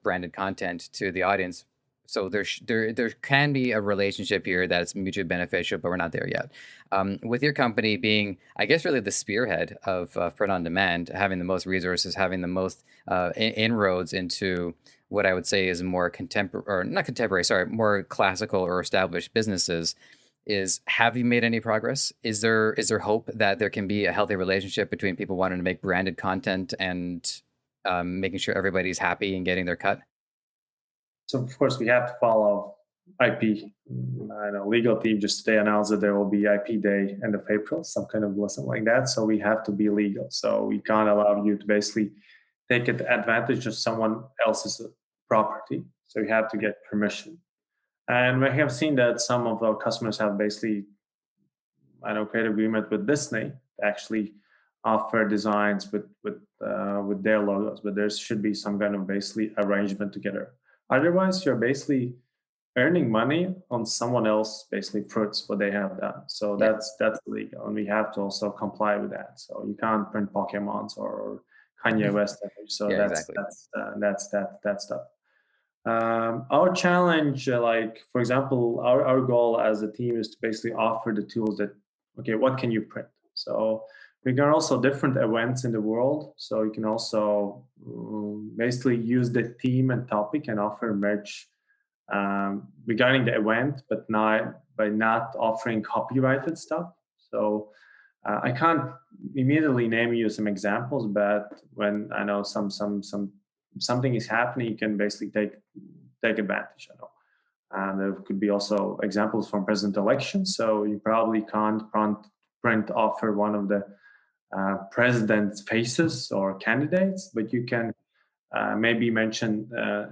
branded content to the audience So there can be a relationship here that's mutually beneficial, but we're not there yet. With your company being, I guess, really the spearhead of print on demand, having the most resources, having the most inroads into what I would say is more contemporary, or not contemporary, sorry, more classical or established businesses. Is have you made any progress? Is there hope that there can be a healthy relationship between people wanting to make branded content and making sure everybody's happy and getting their cut? So of course we have to follow IP. I know legal team just today announced that there will be IP day end of April, some kind of lesson like that. So we have to be legal. So we can't allow you to basically take advantage of someone else's property. So you have to get permission. And we have seen that some of our customers have basically, I know, created agreement with Disney to actually offer designs with their logos, but there should be some kind of basically arrangement together. Otherwise, you're basically earning money on someone else basically fruits what they have done. So Yeah, that's illegal, and we have to also comply with that. So you can't print Pokemons or Kanye West image. So yeah, exactly. that's stuff. Our challenge, like for example, our goal as a team is to basically offer the tools that, okay, what can you print? So we got also different events in the world. So you can also basically use the theme and topic and offer merch regarding the event, but not by not offering copyrighted stuff. So I can't immediately name you some examples, but when I know something is happening, you can basically take advantage. I know, and there could be also examples from president elections. So you probably can't print offer one of the president's faces or candidates, but you can maybe mention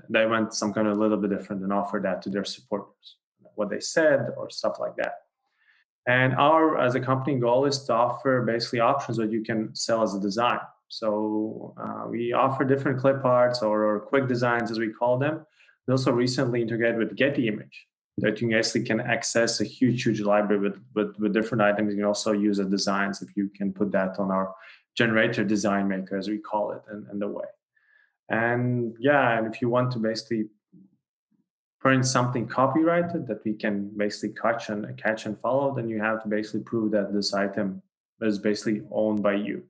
they went some kind of a little bit different and offer that to their supporters, what they said or stuff like that. And our, as a company, goal is to offer basically options that you can sell as a design. So we offer different clip arts or quick designs, as we call them. We also recently integrated with Getty Image that you actually can access a huge library with different items. You can also use as designs if you can put that on our generator design maker, as we call it, and the way. And yeah, and if you want to basically print something copyrighted that we can basically catch and follow, then you have to basically prove that this item is basically owned by you.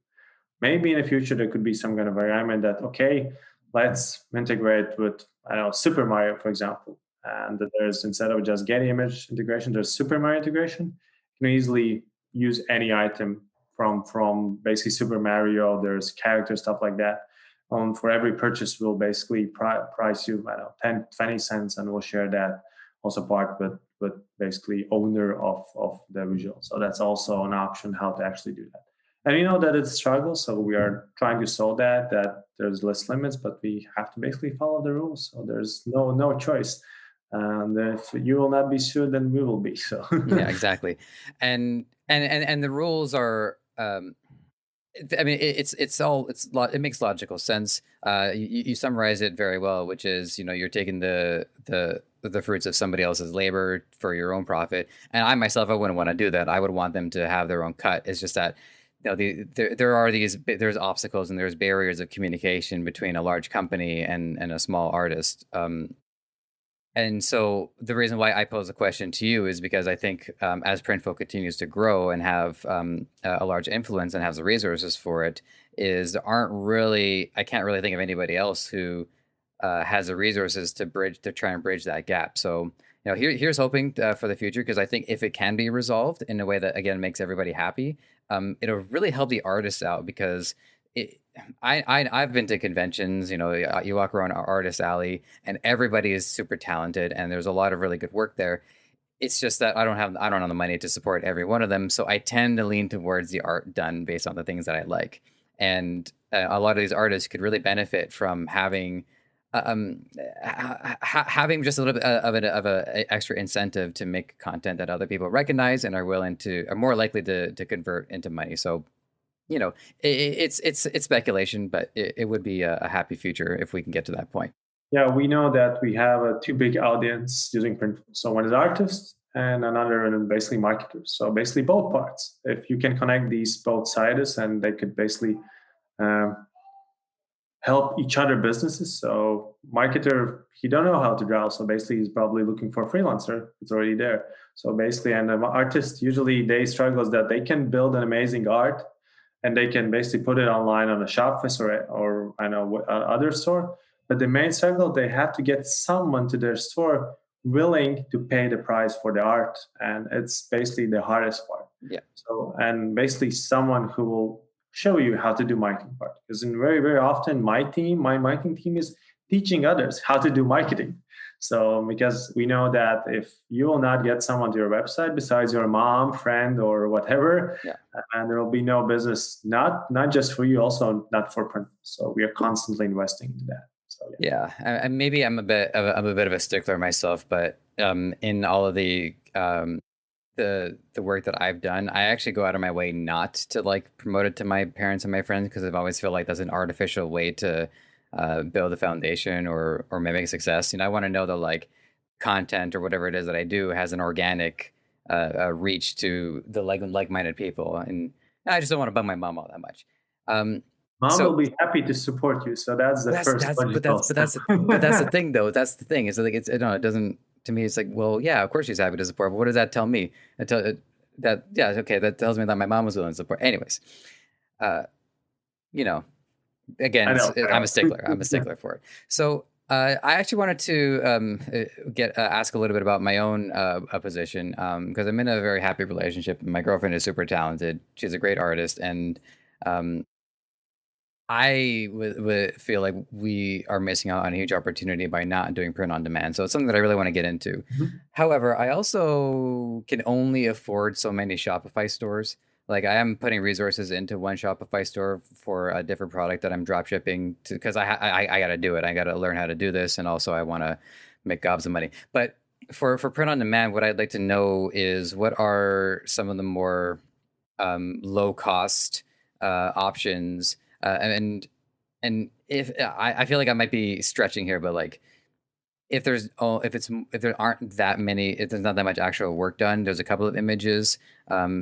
Maybe in the future there could be some kind of agreement that, okay, let's integrate with, I don't know, Super Mario, for example, and that there's, instead of just Getty image integration, there's Super Mario integration. You can easily use any item from basically Super Mario. There's character stuff like that. For every purchase, we'll basically price you, I don't know, 10, 20 cents, and we'll share that also part with basically owner of the visual. So that's also an option how to actually do that. And we know that it's a struggle, so we are trying to solve that there's less limits, but we have to basically follow the rules. So there's no choice. And if you will not be sued, then we will be. So Yeah, exactly. And the rules are I mean, it's all it makes logical sense. You summarize it very well, which is, you're taking the fruits of somebody else's labor for your own profit. And I myself, I wouldn't want to do that. I would want them to have their own cut. It's just that, there's obstacles and there's barriers of communication between a large company and a small artist. And so the reason why I pose the question to you is because I think, as Printful continues to grow and have a large influence and has the resources for it, is there aren't really, I can't really think of anybody else who has the resources to try and bridge that gap. So, here's hoping for the future, because I think if it can be resolved in a way that again makes everybody happy, it'll really help the artists out, because it, I've been to conventions. You walk around our artist alley, and everybody is super talented, and there's a lot of really good work there. It's just that I don't have the money to support every one of them, so I tend to lean towards the art done based on the things that I like. And a lot of these artists could really benefit from having having just a little bit of a extra incentive to make content that other people recognize and are more likely to convert into money. So, it's speculation, but it would be a happy future if we can get to that point. yeah, we know that we have a two big audience using Printful. So one is artists and another and basically marketers. So basically both parts. If you can connect these both sides, and they could basically um, help each other businesses. So marketer, he don't know how to draw. So basically he's probably looking for a freelancer. It's already there. So basically, and artists usually they struggle is that they can build an amazing art and they can basically put it online on a Shopify or I know other store. But the main struggle, they have to get someone to their store willing to pay the price for the art. And it's basically the hardest part. Yeah. So, and basically someone who will show you how to do marketing part. Because in very, very often my marketing team is teaching others how to do marketing. So because we know that if you will not get someone to your website besides your mom, friend, or whatever, Yeah. and there will be no business, not just for you, also not for print. So we are constantly investing into that. So Yeah, maybe I'm a bit of a stickler myself, but in all of the work that I've done, I actually go out of my way not to like promote it to my parents and my friends because I've always feel like that's an artificial way to build a foundation or mimic success. You know, I want to know that like content or whatever it is that I do has an organic reach to the like-minded people, and I just don't want to bug my mom all that much. Um, mom will so be happy to support you. So that's the first logical step. but that's the thing though. That's the thing. Is like it's no, it doesn't to me. It's like, well, yeah, of course she's happy to support. But what does that tell me? It tell, that yeah, okay, that tells me that my mom was willing to support. Anyways, uh, you know, again, I know. I'm a stickler. I'm a stickler for it. So I actually wanted to ask a little bit about my own position because I'm in a very happy relationship. My girlfriend is super talented. She's a great artist, and um, I would feel like we are missing out on a huge opportunity by not doing print on demand. So it's something that I really want to get into. Mhm. However, I also can only afford so many Shopify stores. Like I am putting resources into one Shopify store for a different product that I'm drop shipping to because I got to do it. I got to learn how to do this, and also I want to make gobs of money. But for print on demand, what I'd like to know is what are some of the more low cost options and if I feel like I might be stretching here, but like if there aren't that many, if there's not that much actual work done, there's a couple of images.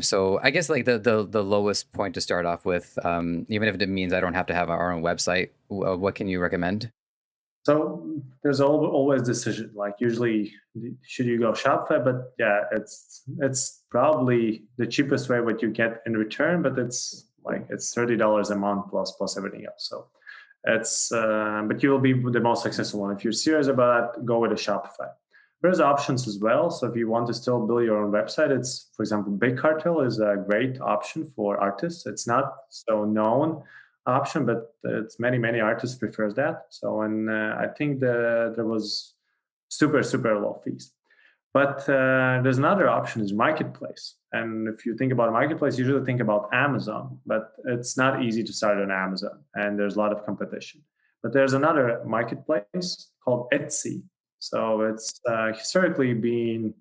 So I guess like the lowest point to start off with, even if it means I don't have to have our own website, what can you recommend? So there's always decision. Like usually, should you go Shopify? But yeah, it's probably the cheapest way what you get in return. But it's $30 a month plus everything else. So it's but you will be the most successful one if you're serious about it. Go with a Shopify. There's options as well. So if you want to still build your own website, it's for example, Big Cartel is a great option for artists. It's not so known option, but it's many artists prefers that. So and I think there was super low fees. But there's another option is marketplace. And if you think about a marketplace, you usually think about Amazon, but it's not easy to start on Amazon, and there's a lot of competition. But there's another marketplace called Etsy. So it's historically been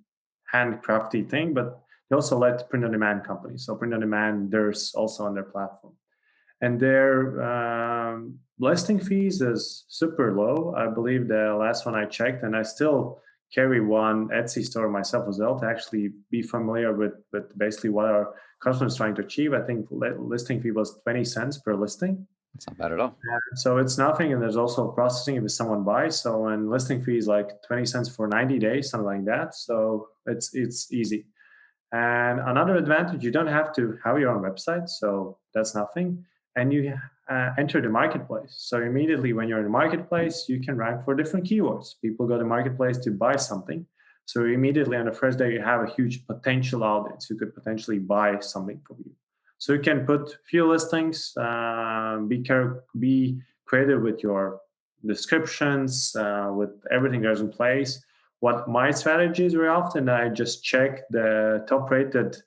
handcrafty thing, but they also let print on demand companies. So print on demand, there's also on their platform and their listing fees is super low. I believe the last one I checked, and I still carry one Etsy store myself as well to actually be familiar with basically what our customers trying to achieve. I think listing fee was 20 cents per listing. It's not bad at all. So it's nothing, and there's also processing if someone buys. So and listing fee is like 20 cents for 90 days, something like that. So it's easy. And another advantage, you don't have to have your own website, so that's nothing. And you enter the marketplace. So immediately when you're in the marketplace, you can rank for different keywords. People go to the marketplace to buy something. So immediately on the first day, you have a huge potential audience who could potentially buy something from you. So you can put few listings, be creative with your descriptions, with everything that's in place. What my strategy is very often, I just check the top rated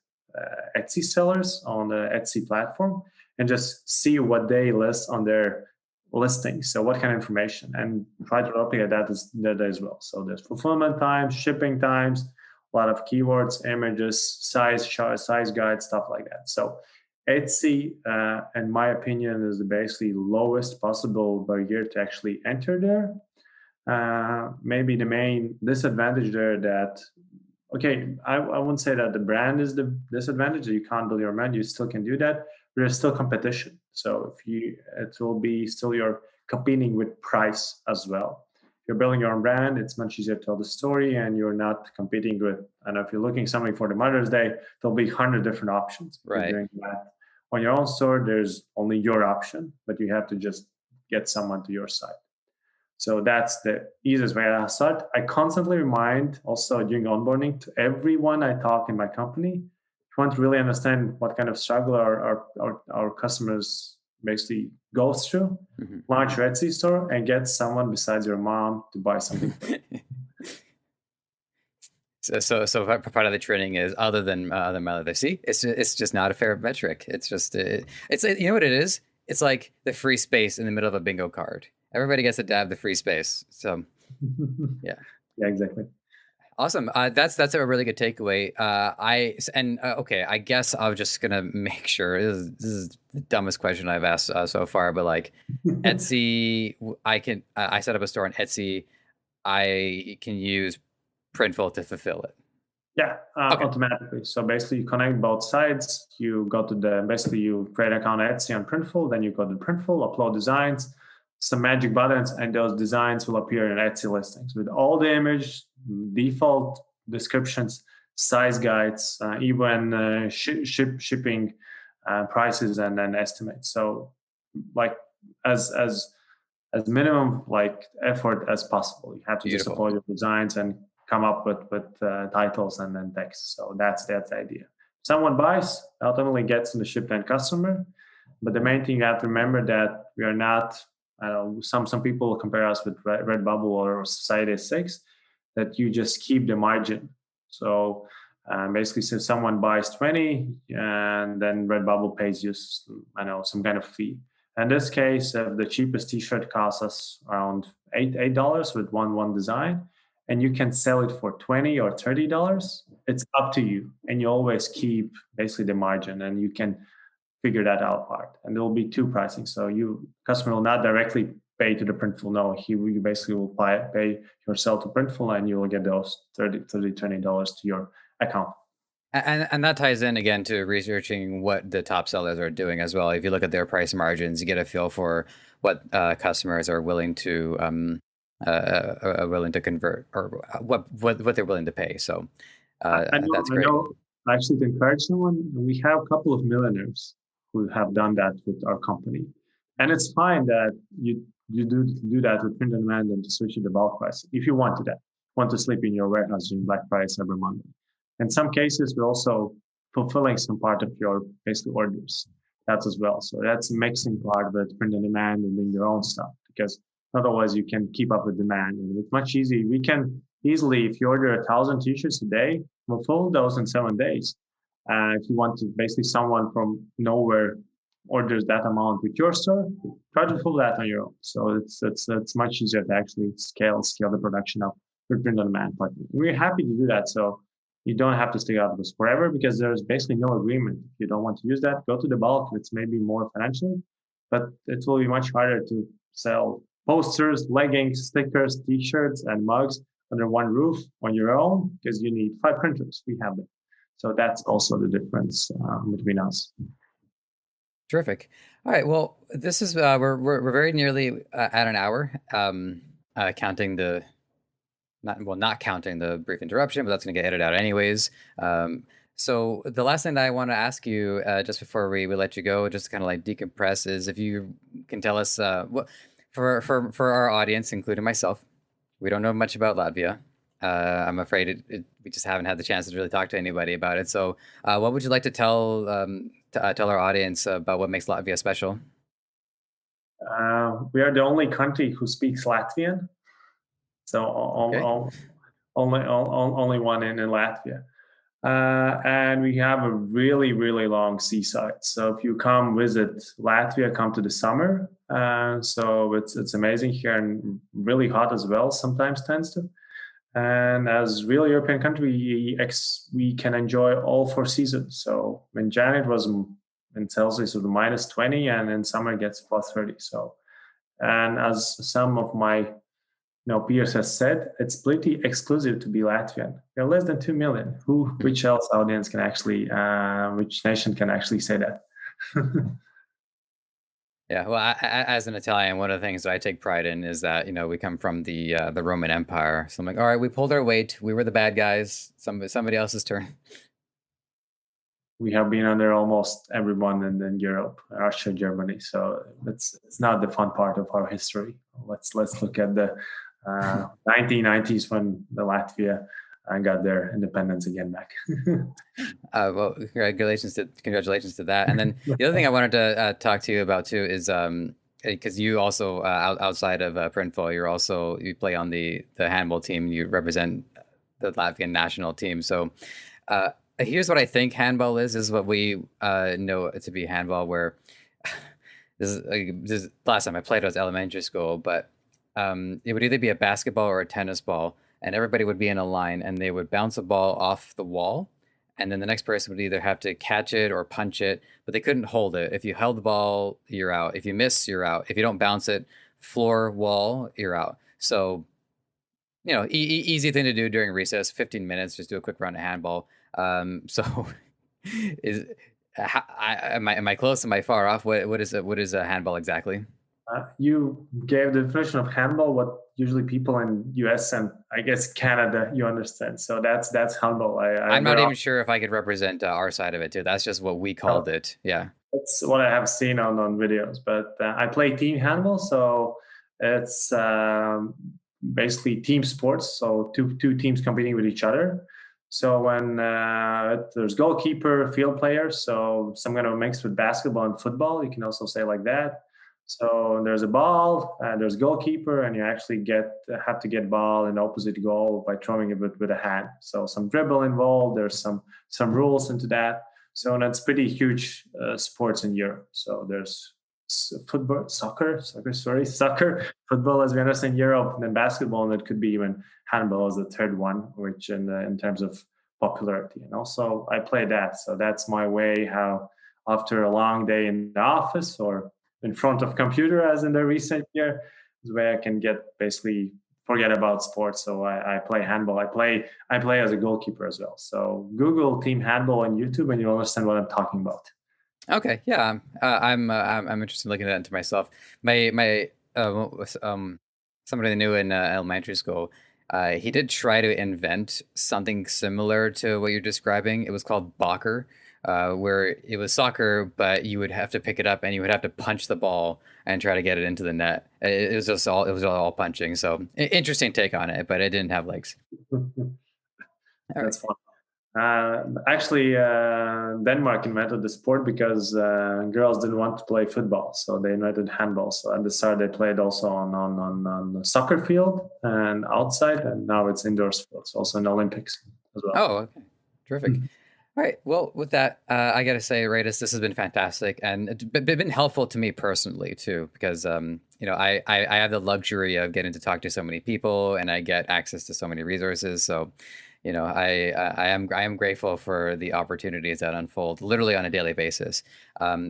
Etsy sellers on the Etsy platform and just see what they list on their listings. So what kind of information and try to replicate that as well. So there's fulfillment times, shipping times, a lot of keywords, images, size guides, stuff like that. So Etsy, in my opinion, is the basically lowest possible barrier to actually enter there. Maybe the main disadvantage there that okay, I wouldn't say that the brand is the disadvantage that you can't build your brand. You still can do that. There's still competition. So if you, it will be still your competing with price as well. If you're building your own brand, it's much easier to tell the story, and you're not competing with, I don't know, if you're looking something for the Mother's Day, there'll be 100 different options. If you're Right. doing that on your own store, there's only your option, but you have to just get someone to your site. So that's the easiest way I start. I constantly remind also during onboarding to everyone I talk in my company, if you want to really understand what kind of struggle our customers basically go through, launch your Etsy store and get someone besides your mom to buy something for you. So part of the training is other than my mother. See, it's just not a fair metric. It's just it's you know what it is. It's like the free space in the middle of a bingo card. Everybody gets to dab the free space. So yeah, exactly. Awesome. That's a really good takeaway. Okay, I guess I'm just gonna make sure this is the dumbest question I've asked so far, but like Etsy, I set up a store on Etsy. I can use Printful to fulfill it. Yeah, Okay. automatically. So basically, you connect both sides. You go to you create an account Etsy on Printful, then you go to Printful, upload designs, some magic buttons, and those designs will appear in Etsy listings with all the image, default descriptions, size guides, even shipping prices, and then estimates. So, like as minimum like effort as possible. You have to just upload your designs and come up with titles and then text. So that's the idea. Someone buys, ultimately gets in the shipped end customer. But the main thing you have to remember that we are not, I don't know, some people compare us with Redbubble or Society 6, that you just keep the margin. So basically, if someone buys 20 and then Redbubble pays you, I don't know, some kind of fee. In this case, the cheapest T-shirt costs us around $8 with one design, and you can sell it for $20 or $30. It's up to you, and you always keep basically the margin, and you can figure that out part. And there will be two pricing, so customer will not directly pay to the Printful. No, you basically will pay yourself to Printful, and you will get those $20 to your account. And that ties in again to researching what the top sellers are doing as well. If you look at their price margins, you get a feel for what customers are willing to convert, or what they're willing to pay. So that's great. Actually, to encourage someone, we have a couple of millionaires who have done that with our company, and it's fine that you do that with print on demand and to switch to the bulk price if you want to sleep in your warehouse during Black Friday, Cyber Monday. In some cases, we're also fulfilling some part of your basic orders. That's as well. So that's a mixing part with print on demand and doing your own stuff, because otherwise you can keep up with demand. And it's much easier. We can easily, if you order 1,000 t-shirts a day, we'll fulfill those in 7 days. If you want to, basically someone from nowhere orders that amount with your store, try to fulfill that on your own. So it's much easier to actually scale the production up with print on demand partner. We're happy to do that. So you don't have to stick out with this forever, because there's basically no agreement. If you don't want to use that, go to the bulk. It's maybe more financial, but it will be much harder to sell posters, leggings, stickers, t-shirts, and mugs under one roof on your own, because you need 5 printers. We have them. So that's also the difference between us. Terrific. All right. Well, this is we're very nearly at an hour. Counting the not counting the brief interruption, but that's going to get edited out anyways. So the last thing that I want to ask you, just before we let you go, just to kind of like decompress, is if you can tell us what for our audience, including myself, we don't know much about Latvia. I'm afraid we just haven't had the chance to really talk to anybody about it. So what would you like to tell our audience about what makes Latvia special? We are the only country who speaks Latvian. So only one in Latvia. And we have a really, really long seaside. So if you come visit Latvia, come to the summer. So it's amazing here, and really hot as well, sometimes tends to. And as real European country, we can enjoy all 4 seasons. So in January it was in Celsius of -20, and in summer it gets +30. So, and as some of my peers has said, it's pretty exclusive to be Latvian. There are less than 2 million. Which else audience can actually, which nation can actually say that? Yeah, well, as an Italian, one of the things that I take pride in is that we come from the Roman Empire. So I'm like, all right, we pulled our weight. We were the bad guys. Somebody else's turn. We have been under almost everyone in Europe, Russia, Germany. So it's not the fun part of our history. Let's look at the 1990s when the Latvia got their independence again back. Well, congratulations to that. And then the other thing I wanted to talk to you about too is because you also outside of Printful, you play on the handball team. You represent the Latvian national team. So here's what I think handball is. This is what we know to be handball. Where this is last time I played was elementary school, but it would either be a basketball or a tennis ball, and everybody would be in a line, and they would bounce a ball off the wall, and then the next person would either have to catch it or punch it, but they couldn't hold it. If you held the ball, you're out. If you miss, you're out. If you don't bounce it, floor, wall, you're out. So easy thing to do during recess, 15 minutes, just do a quick round of handball. So is am I close? Am I far off? What is a handball exactly? You gave the definition of handball, what usually people in US and I guess Canada you understand. So that's handball. I'm not even sure if I could represent our side of it too. That's just what we called it. Yeah. That's what I have seen on videos. But I play team handball, so it's basically team sports. So two teams competing with each other. So when there's goalkeeper, field players, so some kind of a mix with basketball and football, you can also say like that. So there's a ball, there's goalkeeper, and you actually have to get ball in opposite goal by throwing it with a hand. So some dribble involved. There's some rules into that. So that's pretty huge sports in Europe. So there's football, soccer, football as we understand in Europe, and then basketball, and it could be even handball as the third one, which in terms of popularity. And also I play that, so that's my way how after a long day in the office or in front of computer as in the recent year is where I can get basically forget about sports. So I play handball. I play as a goalkeeper as well. So Google team handball on YouTube and you'll understand what I'm talking about. Okay, yeah, I'm interested in looking at that into myself. My somebody I knew in elementary school, he did try to invent something similar to what you're describing. It was called Bocker, where it was soccer, but you would have to pick it up and you would have to punch the ball and try to get it into the net. It was all punching. So interesting take on it, but it didn't have legs. That's fun. Actually, Denmark invented the sport because girls didn't want to play football, so they invented handball. So at the start, they played also on the soccer field and outside, and now it's indoor sports, also in the Olympics as well. Oh, okay, terrific. All right. Well, with that, I got to say, Raitis, this has been fantastic, and it's been helpful to me personally too, because I have the luxury of getting to talk to so many people, and I get access to so many resources. So, I am grateful for the opportunities that unfold literally on a daily basis.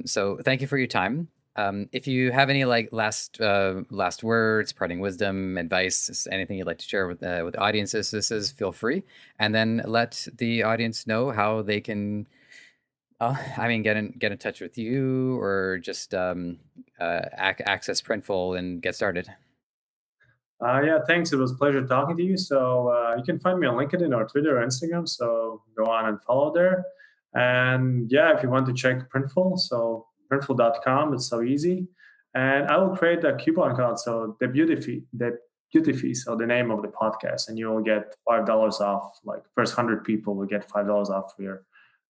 So, thank you for your time. If you have any last words, parting wisdom, advice, anything you'd like to share with audiences, feel free, and then let the audience know how they can, get in touch with you or just access Printful and get started. Yeah, thanks. It was a pleasure talking to you. So you can find me on LinkedIn or Twitter or Instagram. So go on and follow there. And yeah, if you want to check Printful, so printful.com, it's so easy. And I will create a coupon code. So Debutify, so the name of the podcast, and you will get $5 off. Like first 100 people will get $5 off for your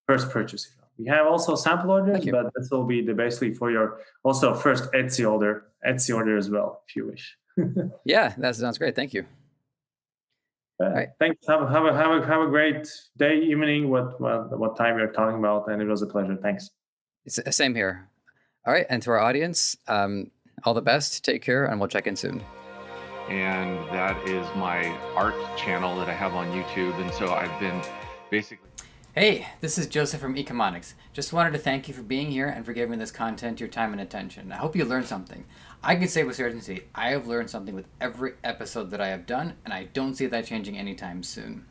first purchase. We have also sample orders, but this will be basically for your also first Etsy order as well, if you wish. Yeah, that sounds great. Thank you. All right. Thanks. Have a great day, evening, what time you're talking about, and it was a pleasure. Thanks. It's the same here. All right, and to our audience, all the best. Take care, and we'll check in soon. And that is my art channel that I have on YouTube, and so I've been basically. Hey, this is Joseph from Ecommerce. Just wanted to thank you for being here and for giving this content your time and attention. I hope you learned something. I can say with certainty, I have learned something with every episode that I have done, and I don't see that changing anytime soon.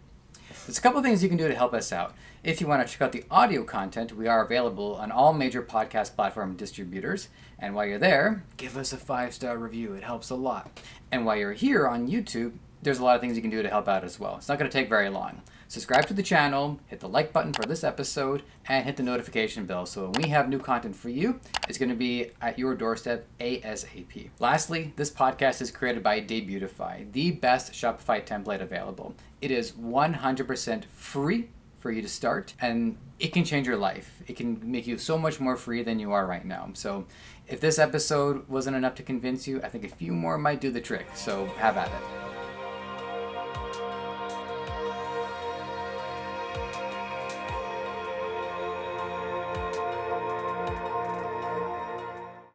There's a couple things you can do to help us out. If you want to check out the audio content, we are available on all major podcast platform distributors. And while you're there, give us a 5-star review. It helps a lot. And while you're here on YouTube, there's a lot of things you can do to help out as well. It's not going to take very long. Subscribe to the channel, hit the like button for this episode, and hit the notification bell so when we have new content for you, it's going to be at your doorstep ASAP. Lastly, this podcast is created by Debutify, the best Shopify template available. It is 100% free for you to start, and it can change your life. It can make you so much more free than you are right now. So if this episode wasn't enough to convince you, I think a few more might do the trick. So have at it.